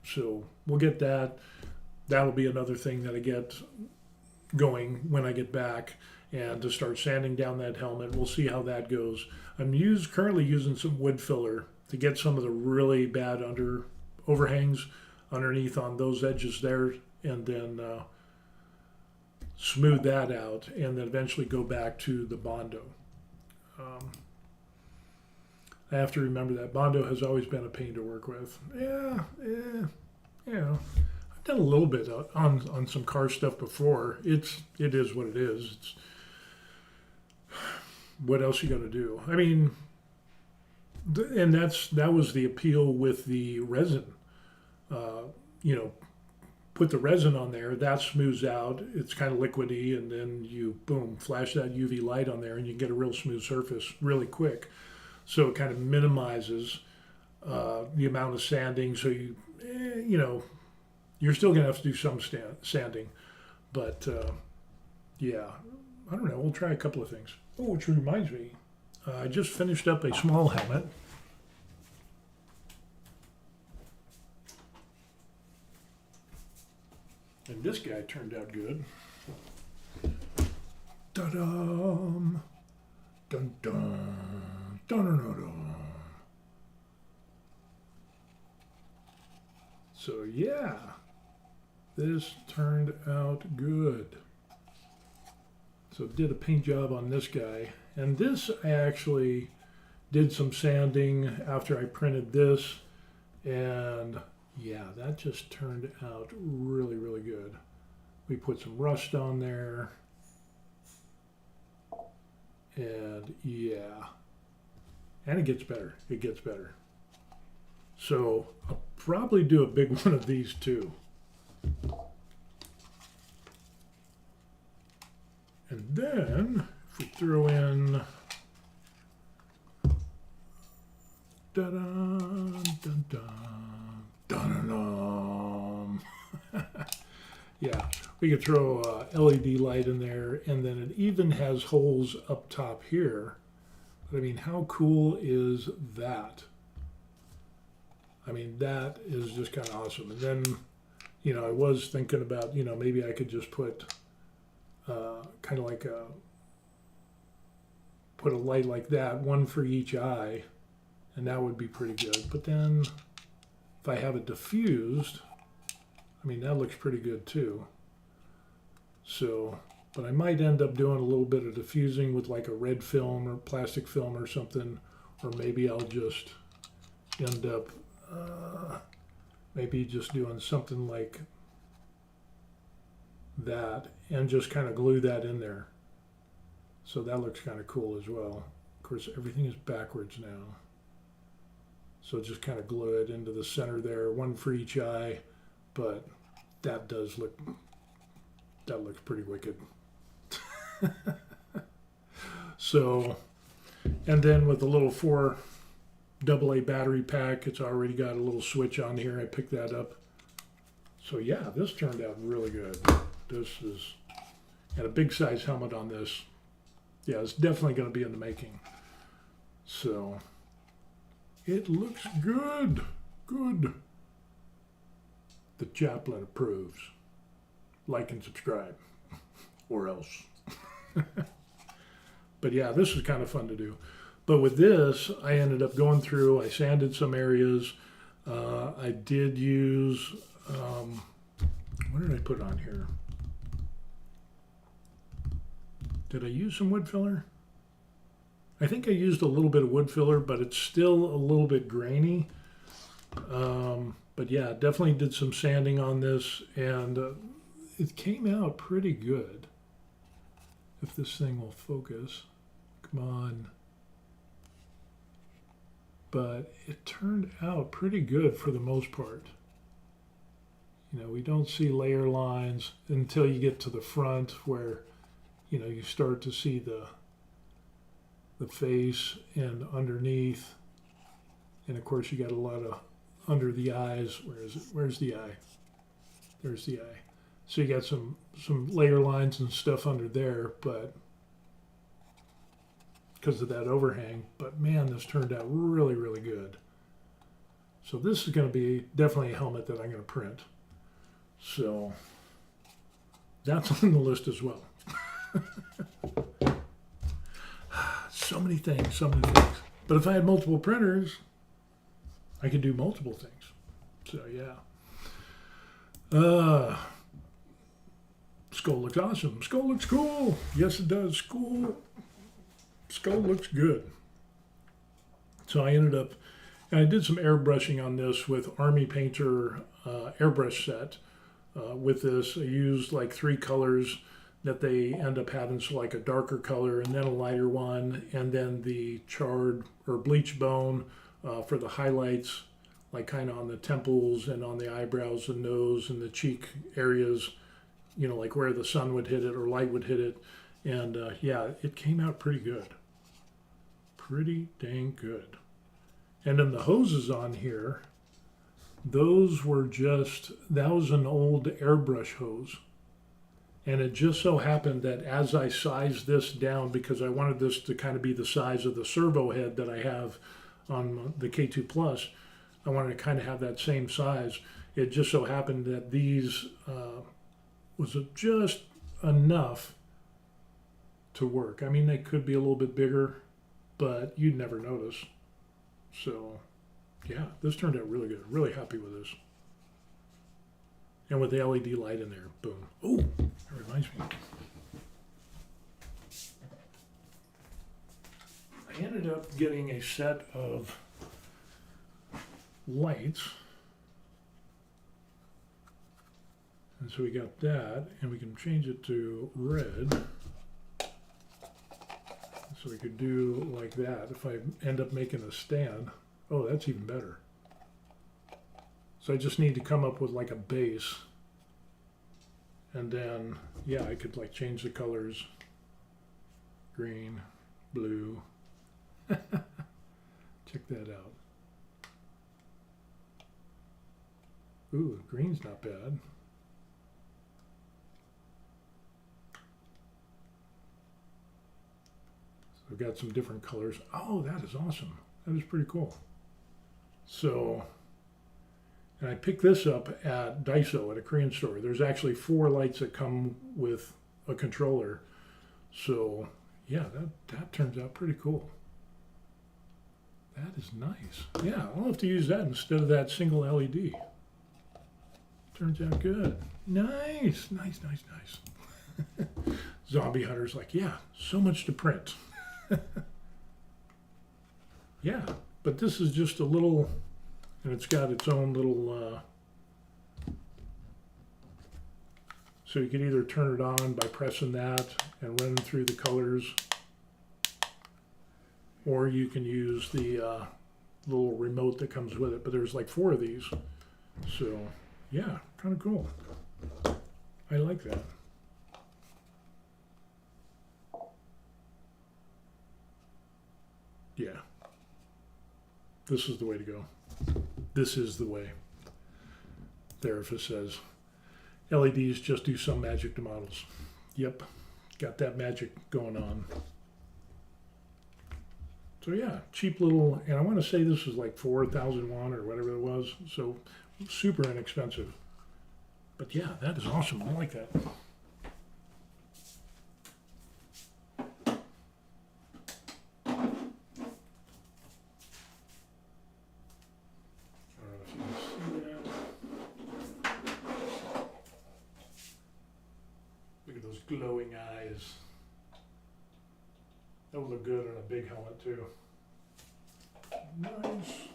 Speaker 1: So we'll get that. That'll be another thing that I get going when I get back, and to start sanding down that helmet. We'll see how that goes. I'm currently using some wood filler to get some of the really bad overhangs underneath on those edges there, and then smooth that out, and then eventually go back to the Bondo. I have to remember that Bondo has always been a pain to work with. Yeah, I've done a little bit on some car stuff before. It is what it is. It's what else you got to do? I mean, and that was the appeal with the resin. Put the resin on there, that smooths out. It's kind of liquidy, and then you boom, flash that UV light on there, and you get a real smooth surface really quick. So it kind of minimizes the amount of sanding. So you're still gonna have to do some sanding, but yeah, I don't know. We'll try a couple of things. Oh, which reminds me, I just finished up a small helmet. And this guy turned out good. Da-dum. Dun dun. Dun dun dun dun. So yeah, this turned out good. So did a paint job on this guy. And this I actually did some sanding after I printed this, and yeah, that just turned out really, really good. We put some rust on there, and yeah, and it gets better. It gets better. So I'll probably do a big one of these too. And then if we throw in da-dun, dun-dun, dun-dun-dun. Yeah, we could throw a LED light in there, and then it even has holes up top here. But I mean, how cool is that? I mean, that is just kind of awesome. And then, I was thinking about, maybe I could just put kind of like put a light like that, one for each eye, and that would be pretty good. But then if I have it diffused, I mean, that looks pretty good too. So, but I might end up doing a little bit of diffusing with like a red film or plastic film or something, or maybe I'll just end up maybe just doing something like that and just kind of glue that in there. So that looks kind of cool as well. Of course, everything is backwards now. So just kind of glue it into the center there, one for each eye, but that does look, that looks pretty wicked. So, and then with the little 4 AA battery pack, it's already got a little switch on here. I picked that up. So yeah, this turned out really good. This is, and a big size helmet on this. Yeah, it's definitely going to be in the making. So it looks good. Good. The chaplain approves. Like and subscribe. Or else. But yeah, this is kind of fun to do. But with this, I ended up going through, I sanded some areas. I did use, what did I put on here? Did I use some wood filler? I think I used a little bit of wood filler, but it's still a little bit grainy. But yeah, definitely did some sanding on this, and it came out pretty good. If this thing will focus. Come on. But it turned out pretty good for the most part. You know, we don't see layer lines until you get to the front where, you know, you start to see the face and underneath. And of course you got a lot of under the eyes. Where is it? Where's the eye? There's the eye. So you got some layer lines and stuff under there, but because of that overhang. But man, this turned out really, really good. So this is going to be definitely a helmet that I'm going to print. So that's on the list as well. So many things, so many things. But if I had multiple printers, I could do multiple things. So yeah. Skull looks awesome. Skull looks cool. Yes, it does. Skull looks good. So I ended up, and I did some airbrushing on this with Army Painter airbrush set. With this, I used like 3 colors that they end up having, so like a darker color and then a lighter one, and then the charred or bleach bone for the highlights, like kind of on the temples and on the eyebrows and nose and the cheek areas, you know, like where the sun would hit it or light would hit it. And yeah, it came out pretty good. Pretty dang good. And then the hoses on here, those were just, that was an old airbrush hose. And it just so happened that as I sized this down, because I wanted this to kind of be the size of the servo head that I have on the K2 Plus, I wanted to kind of have that same size. It just so happened that these was just enough to work. I mean, they could be a little bit bigger, but you'd never notice. So yeah, this turned out really good. Really happy with this. And with the LED light in there, boom. Oh, that reminds me. I ended up getting a set of lights. And so we got that, and we can change it to red. So we could do like that. If I end up making a stand, oh, that's even better. So I just need to come up with like a base. And then, yeah, I could like change the colors. Green, blue. Check that out. Ooh, green's not bad. So I've got some different colors. Oh, that is awesome. That is pretty cool. So, and I picked this up at Daiso at a Korean store. There's actually 4 lights that come with a controller. So yeah, that turns out pretty cool. That is nice. Yeah, I'll have to use that instead of that single LED. Turns out good. Nice, nice, nice, nice. Zombie Hunter's like, yeah, so much to print. Yeah, but this is just a little, and it's got its own little, so you can either turn it on by pressing that and running through the colors, or you can use the little remote that comes with it. But there's like 4 of these, so yeah, kind of cool. I like that. Yeah, this is the way to go. This is the way. Therapist says, LEDs just do some magic to models. Yep, got that magic going on. So yeah, cheap little, and I want to say this was like 4,000 won or whatever it was, so super inexpensive. But yeah, that is awesome. I like that. Glowing eyes. That would look good on a big helmet too. Nice.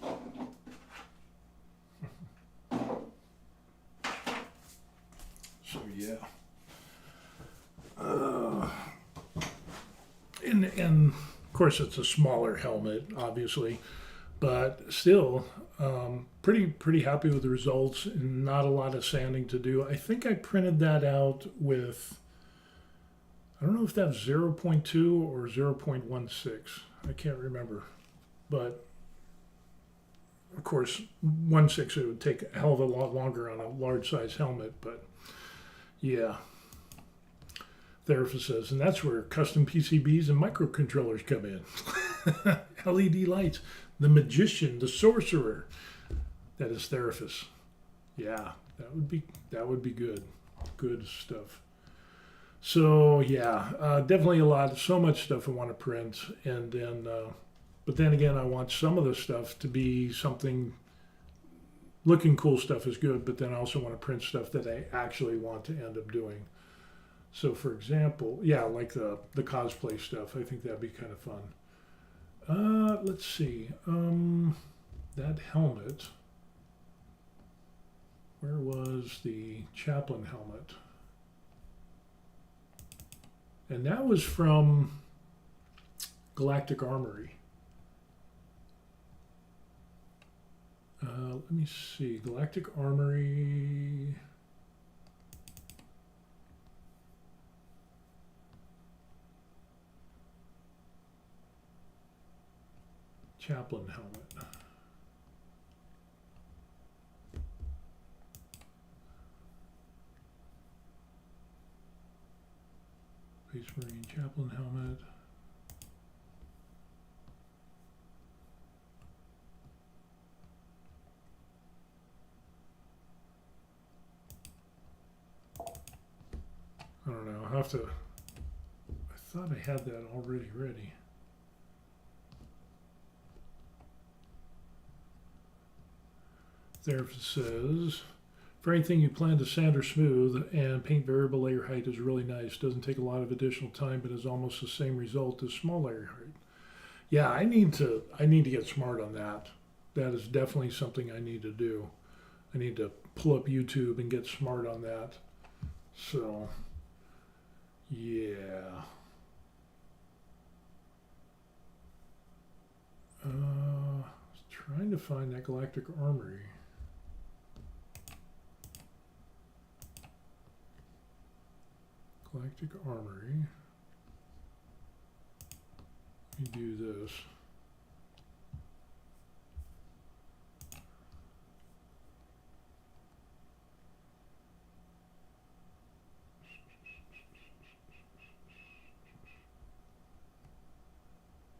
Speaker 1: So yeah. And of course it's a smaller helmet, obviously, but still pretty happy with the results. Not a lot of sanding to do. I think I printed that out with, I don't know if that's 0.2 or 0.16. I can't remember. But of course, 1/6 it would take a hell of a lot longer on a large size helmet. But yeah, Therapist says, and that's where custom PCBs and microcontrollers come in. LED lights, the magician, the sorcerer. That is Therapist. Yeah, that would be good. Good stuff. So yeah, definitely so much stuff I want to print, and then, but then again, I want some of the stuff to be something. Looking cool stuff is good, but then I also want to print stuff that I actually want to end up doing. So for example, yeah, like the cosplay stuff, I think that'd be kind of fun. Let's see, that helmet. Where was the Chaplain helmet? And that was from Galactic Armory. Let me see, Galactic Armory. Chaplain helmet. Space Marine Chaplain helmet. I don't know, I'll have to, I thought I had that already ready. Therapist says, for anything you plan to sand or smooth and paint variable layer height is really nice. Doesn't take a lot of additional time, but is almost the same result as small layer height. Yeah, I need to get smart on that. That is definitely something I need to do. I need to pull up YouTube and get smart on that. So, yeah. I was trying to find that Galactic Armory. Galactic Armory. Let me do this.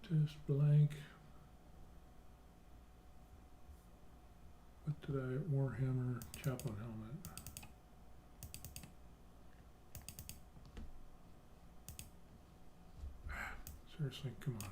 Speaker 1: Test blank. What did I, Warhammer Chaplain helmet. Seriously, come on.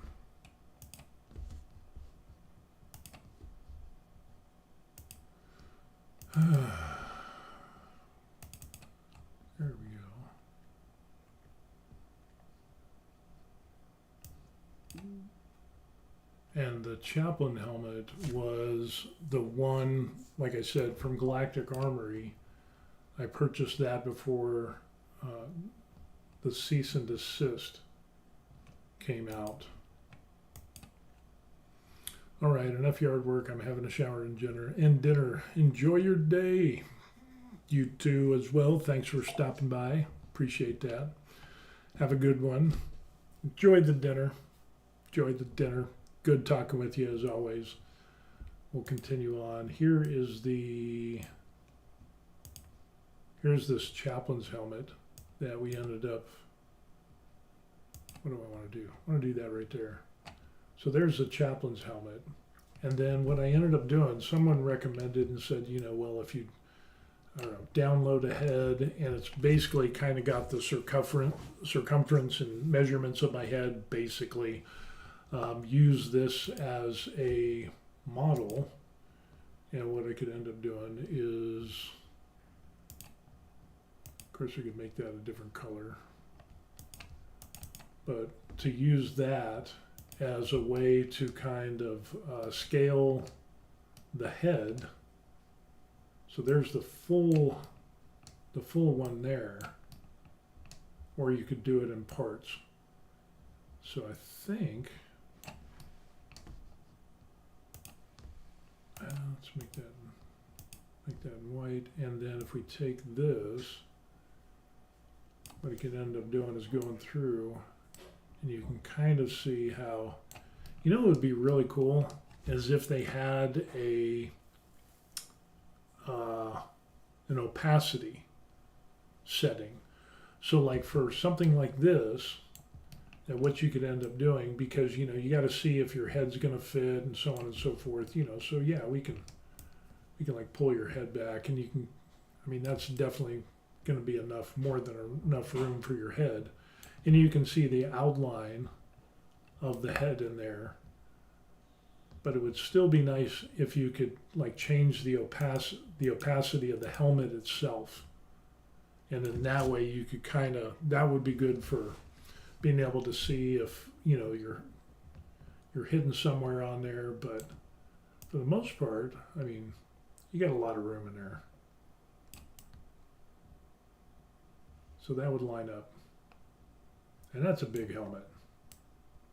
Speaker 1: And the Chaplain helmet was the one, like I said, from Galactic Armory. I purchased that before the cease and desist came out. All right, enough yard work. I'm having a shower and dinner. Enjoy your day. You too as well. Thanks for stopping by. Appreciate that. Have a good one. Enjoy the dinner. Good talking with you as always. We'll continue on. Here's this chaplain's helmet that we ended up. What do I want to do? I want to do that right there. So there's the chaplain's helmet. And then what I ended up doing, someone recommended and said, well, if you download a head, and it's basically kind of got the circumference and measurements of my head, basically. Use this as a model. And what I could end up doing is, of course, I could make that a different color. But to use that as a way to kind of scale the head. So there's the full one there, or you could do it in parts. So I think, let's make that in white, and then if we take this, what it could end up doing is going through, and you can kind of see how, it would be really cool, as if they had an opacity setting. So like for something like this, that what you could end up doing, because you got to see if your head's going to fit and so on and so forth. So yeah, we can like pull your head back, and you can. That's definitely going to be more than enough room for your head, and you can see the outline of the head in there. But it would still be nice if you could like change the opacity of the helmet itself, and then that way you could that would be good for being able to see if you're hidden somewhere on there. But for the most part, you got a lot of room in there, so that would line up, and that's a big helmet.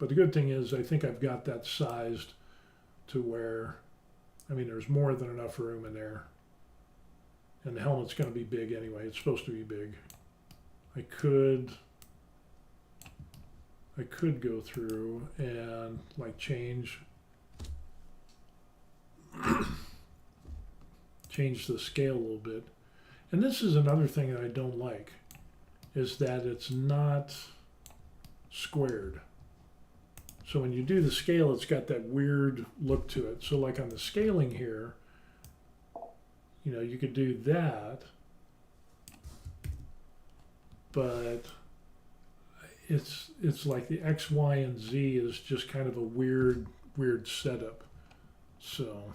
Speaker 1: But the good thing is, I think I've got that sized to where there's more than enough room in there, and the helmet's going to be big anyway. It's supposed to be big. I could go through and like change the scale a little bit. And this is another thing that I don't like, is that it's not squared. So when you do the scale, it's got that weird look to it. So like on the scaling here, you could do that, but it's like the X, Y, and Z is just kind of a weird setup. So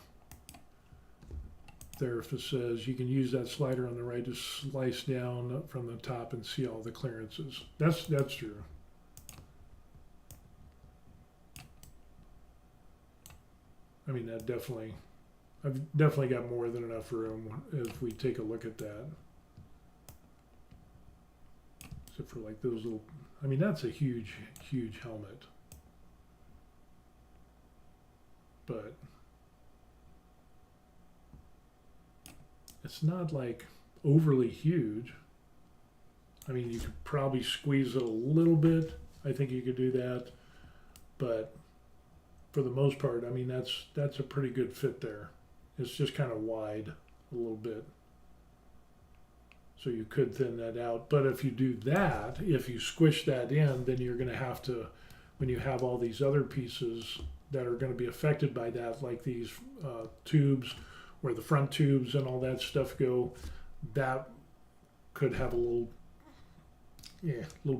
Speaker 1: there, if it says you can use that slider on the right to slice down from the top and see all the clearances. That's true. I've definitely got more than enough room if we take a look at that. Except for like those little, that's a huge helmet. But it's not like overly huge. You could probably squeeze it a little bit. I think you could do that. But for the most part, that's a pretty good fit there. It's just kind of wide a little bit. So you could thin that out. But if you do that, if you squish that in, then you're going to have to, when you have all these other pieces that are going to be affected by that, like these tubes, where the front tubes and all that stuff go, that could have a little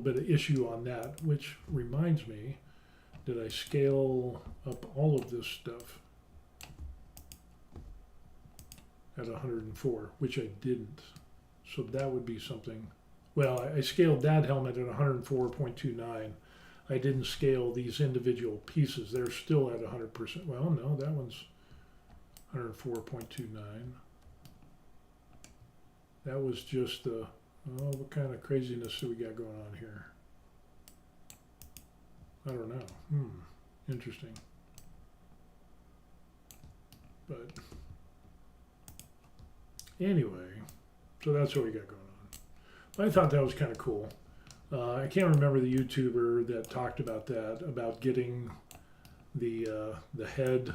Speaker 1: bit of issue on that, which reminds me, did I scale up all of this stuff at 104, which I didn't. So that would be something. Well, I scaled that helmet at 104.29. I didn't scale these individual pieces. They're still at 100%. Well, no, that one's 104.29. That was just the, oh, what kind of craziness do we got going on here? I don't know. Interesting. But anyway, so that's what we got going on. But I thought that was kind of cool. I can't remember the YouTuber that talked about that, about getting the head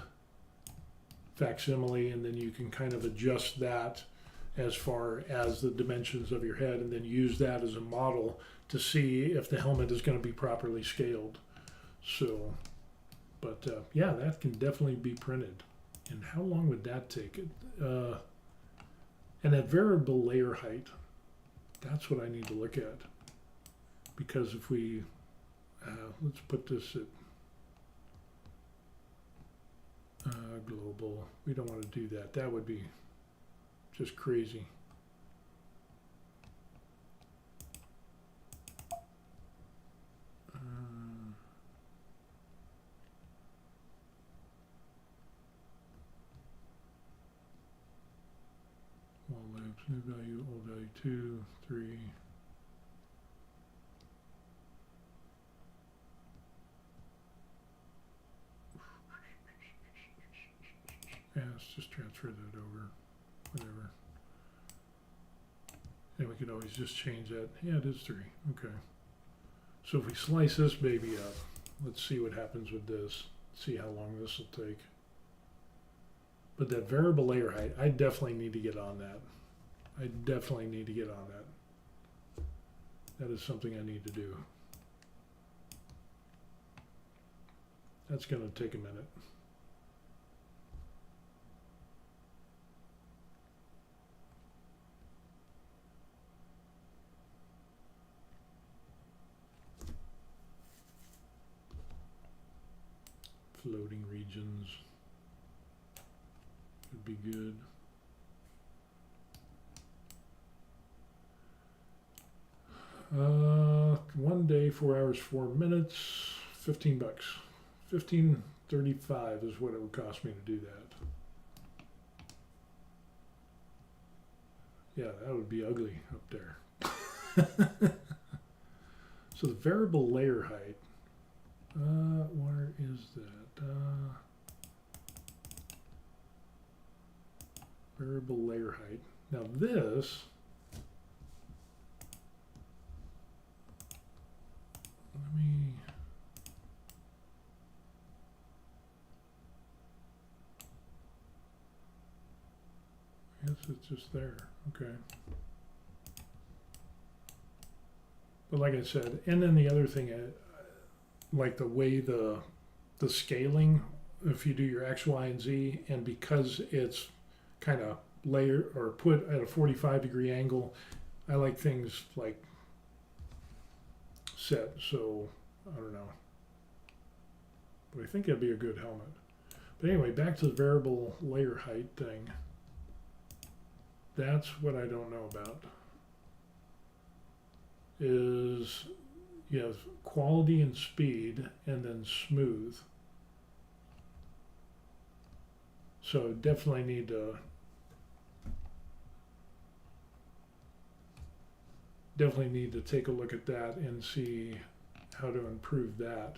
Speaker 1: facsimile, and then you can kind of adjust that as far as the dimensions of your head, and then use that as a model to see if the helmet is going to be properly scaled. So, but yeah, that can definitely be printed. And how long would that take? And that variable layer height, that's what I need to look at. Because if we, let's put this at global, we don't want to do that. That would be just crazy. Wall loops, new value, old value 2, 3. Yeah, let's just transfer that over, whatever. And we could always just change that. Yeah, it is 3. Okay. So if we slice this baby up, let's see what happens with this. See how long this will take. But that variable layer height, I definitely need to get on that. I definitely need to get on that. That is something I need to do. That's going to take a minute. Floating regions would be good. One day, 4 hours, 4 minutes, $15. $15.35 is what it would cost me to do that. Yeah, that would be ugly up there. So the variable layer height, where is that? Variable layer height. Now this, let me, I guess it's just there. Okay. But like I said, and then the other thing, like the way the scaling, if you do your X, Y, and Z, and because it's kind of layer or put at a 45-degree angle, I like things like set. So I don't know, but I think that'd be a good helmet. But anyway, back to the variable layer height thing. That's what I don't know about. Is you have quality and speed, and then smooth. So definitely need to take a look at that and see how to improve that.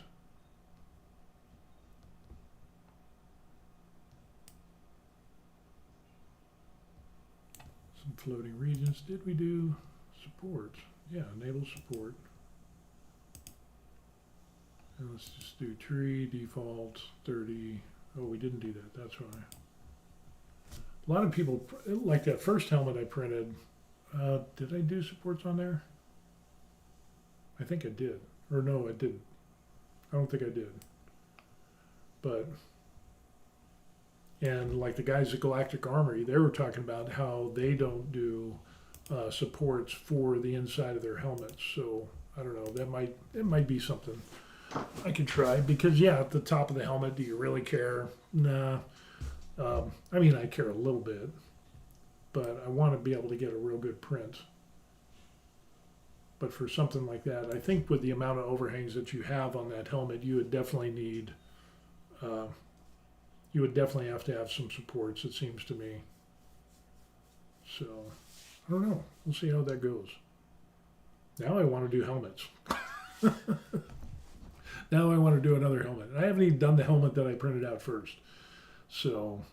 Speaker 1: Some floating regions. Did we do support? Yeah, enable support. And let's just do tree, default, 30. Oh, we didn't do that, that's why. A lot of people, like that first helmet I printed, did I do supports on there? I think I did. Or no, I didn't. I don't think I did. But, and like the guys at Galactic Armory, they were talking about how they don't do supports for the inside of their helmets. So I don't know, it might be something I could try, because yeah, at the top of the helmet, do you really care? Nah. I mean, I care a little bit, but I want to be able to get a real good print. But for something like that, I think with the amount of overhangs that you have on that helmet, you would definitely need, you would definitely have to have some supports, it seems to me. So, I don't know. We'll see how that goes. Now I want to do helmets. Now I want to do another helmet. I haven't even done the helmet that I printed out first. So,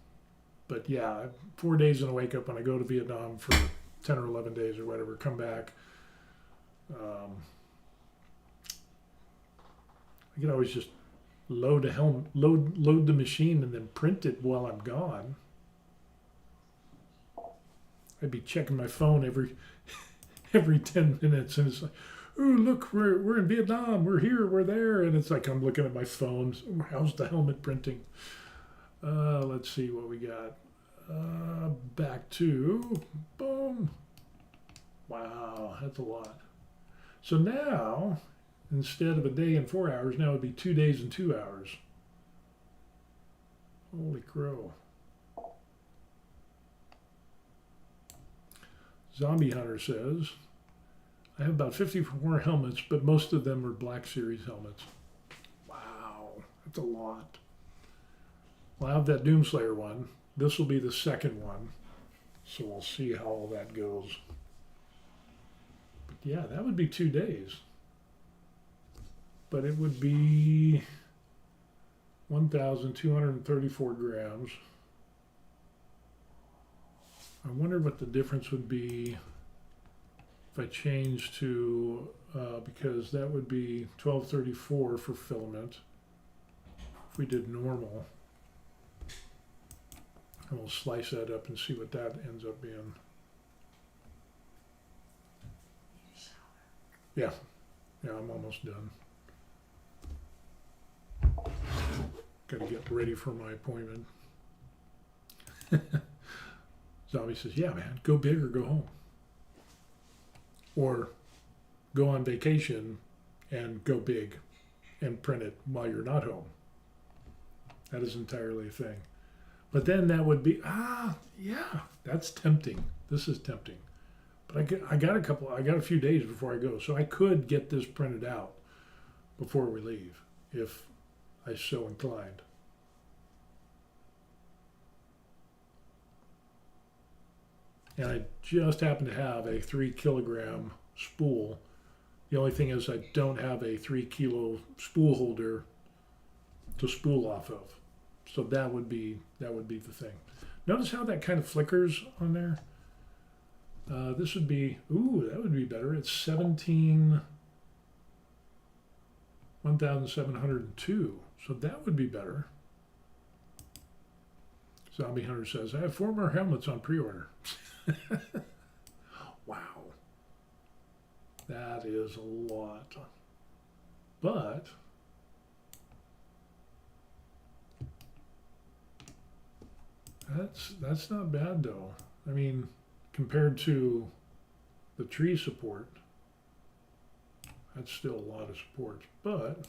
Speaker 1: but yeah, 4 days in a wake up when I go to Vietnam for 10 or 11 days or whatever, come back. I could always just load the machine and then print it while I'm gone. I'd be checking my phone every 10 minutes, and it's like, oh, look, we're in Vietnam, we're here, we're there, and it's like I'm looking at my phone. How's the helmet printing? Let's see what we got. Back to, boom. Wow, that's a lot. So now, instead of a day and 4 hours, now it'd be 2 days and 2 hours. Holy crow. Zombie Hunter says, I have about 54 helmets, but most of them are Black Series helmets. Wow, that's a lot. Well, I have that Doomslayer one. This will be the second one. So we'll see how all that goes. But yeah, that would be 2 days. But it would be 1,234 grams. I wonder what the difference would be if I change to, because that would be 1234 for filament. If we did normal, and we'll slice that up and see what that ends up being. Yeah, I'm almost done. Got to get ready for my appointment. Zombie says, yeah, man, go big or go home. Or go on vacation and go big and print it while you're not home. That is entirely a thing. But then that would be, yeah, that's tempting. This is tempting. But I got a few days before I go. So I could get this printed out before we leave if I so inclined. And I just happen to have a 3 kilogram spool. The only thing is I don't have a 3 kilo spool holder to spool off of. So that would be the thing. Notice how that kind of flickers on there? This would be, that would be better. It's 1,702. So that would be better. Zombie Hunter says, I have 4 more helmets on pre-order. Wow. That is a lot. But that's not bad though. I mean, compared to the tree support, that's still a lot of support, but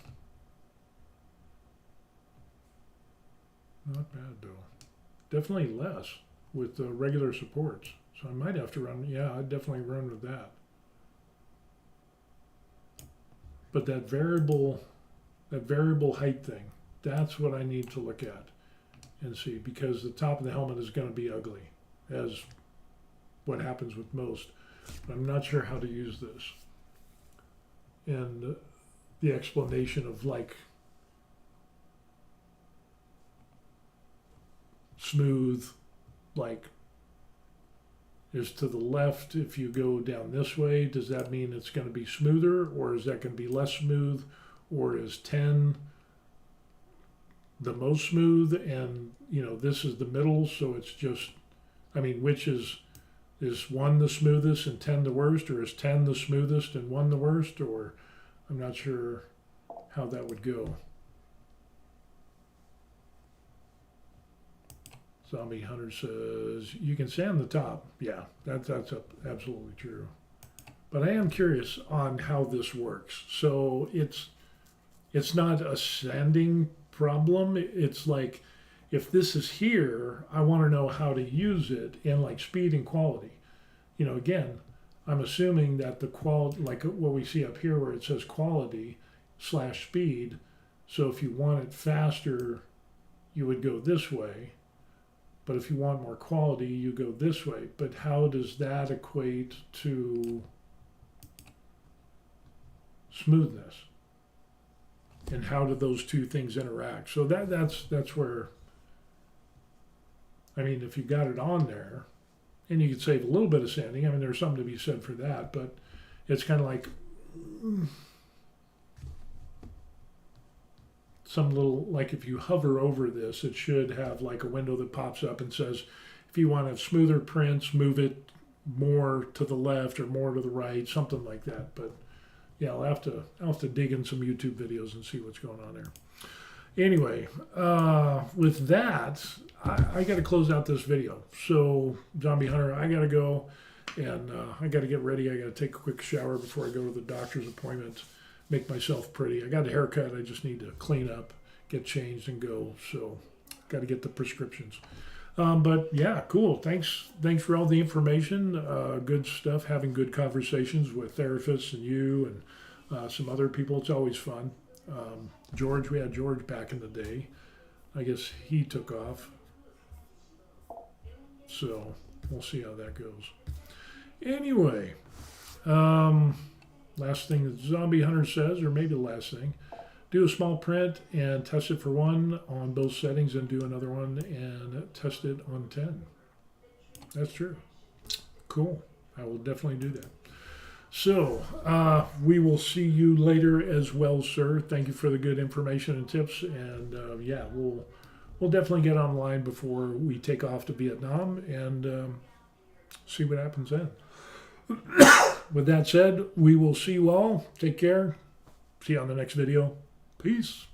Speaker 1: not bad though. Definitely less with the regular supports. So I might have to run, I'd definitely run with that. But that variable height thing, that's what I need to look at and see, because the top of the helmet is going to be ugly, as what happens with most. But I'm not sure how to use this. And the explanation of like smooth, like is to the left. If you go down this way, does that mean it's going to be smoother, or is that going to be less smooth, or is 10 the most smooth and this is the middle, so it's just, which is 1 the smoothest and 10 the worst, or is 10 the smoothest and 1 the worst, or I'm not sure how that would go. Zombie Hunter says, you can sand the top. Yeah, that's absolutely true. But I am curious on how this works. So it's not a sanding problem. It's like, if this is here, I want to know how to use it in like speed and quality. Again, I'm assuming that the quality, like what we see up here where it says quality / speed, so if you want it faster, you would go this way. But if you want more quality, you go this way. But how does that equate to smoothness? And how do those two things interact? So that's where, I mean, if you got it on there, and you could save a little bit of sanding. I mean, there's something to be said for that, but it's kind of like some little, like if you hover over this, it should have like a window that pops up and says, if you want a smoother prints, move it more to the left or more to the right, something like that. But yeah, I'll have to dig in some YouTube videos and see what's going on there. Anyway, with that, I got to close out this video. So, Zombie Hunter, I got to go, and I got to get ready. I got to take a quick shower before I go to the doctor's appointment, make myself pretty. I got a haircut. I just need to clean up, get changed, and go. So, got to get the prescriptions. But yeah, cool. Thanks for all the information. Good stuff. Having good conversations with therapists and you and some other people. It's always fun. George, we had George back in the day. I guess he took off. So we'll see how that goes. Anyway, last thing that Zombie Hunter says, or maybe the last thing, do a small print and test it for 1 on both settings and do another one and test it on 10. That's true. Cool. I will definitely do that. So we will see you later as well, sir. Thank you for the good information and tips. And yeah, we'll definitely get online before we take off to Vietnam and see what happens then. With that said, we will see you all. Take care. See you on the next video. Peace.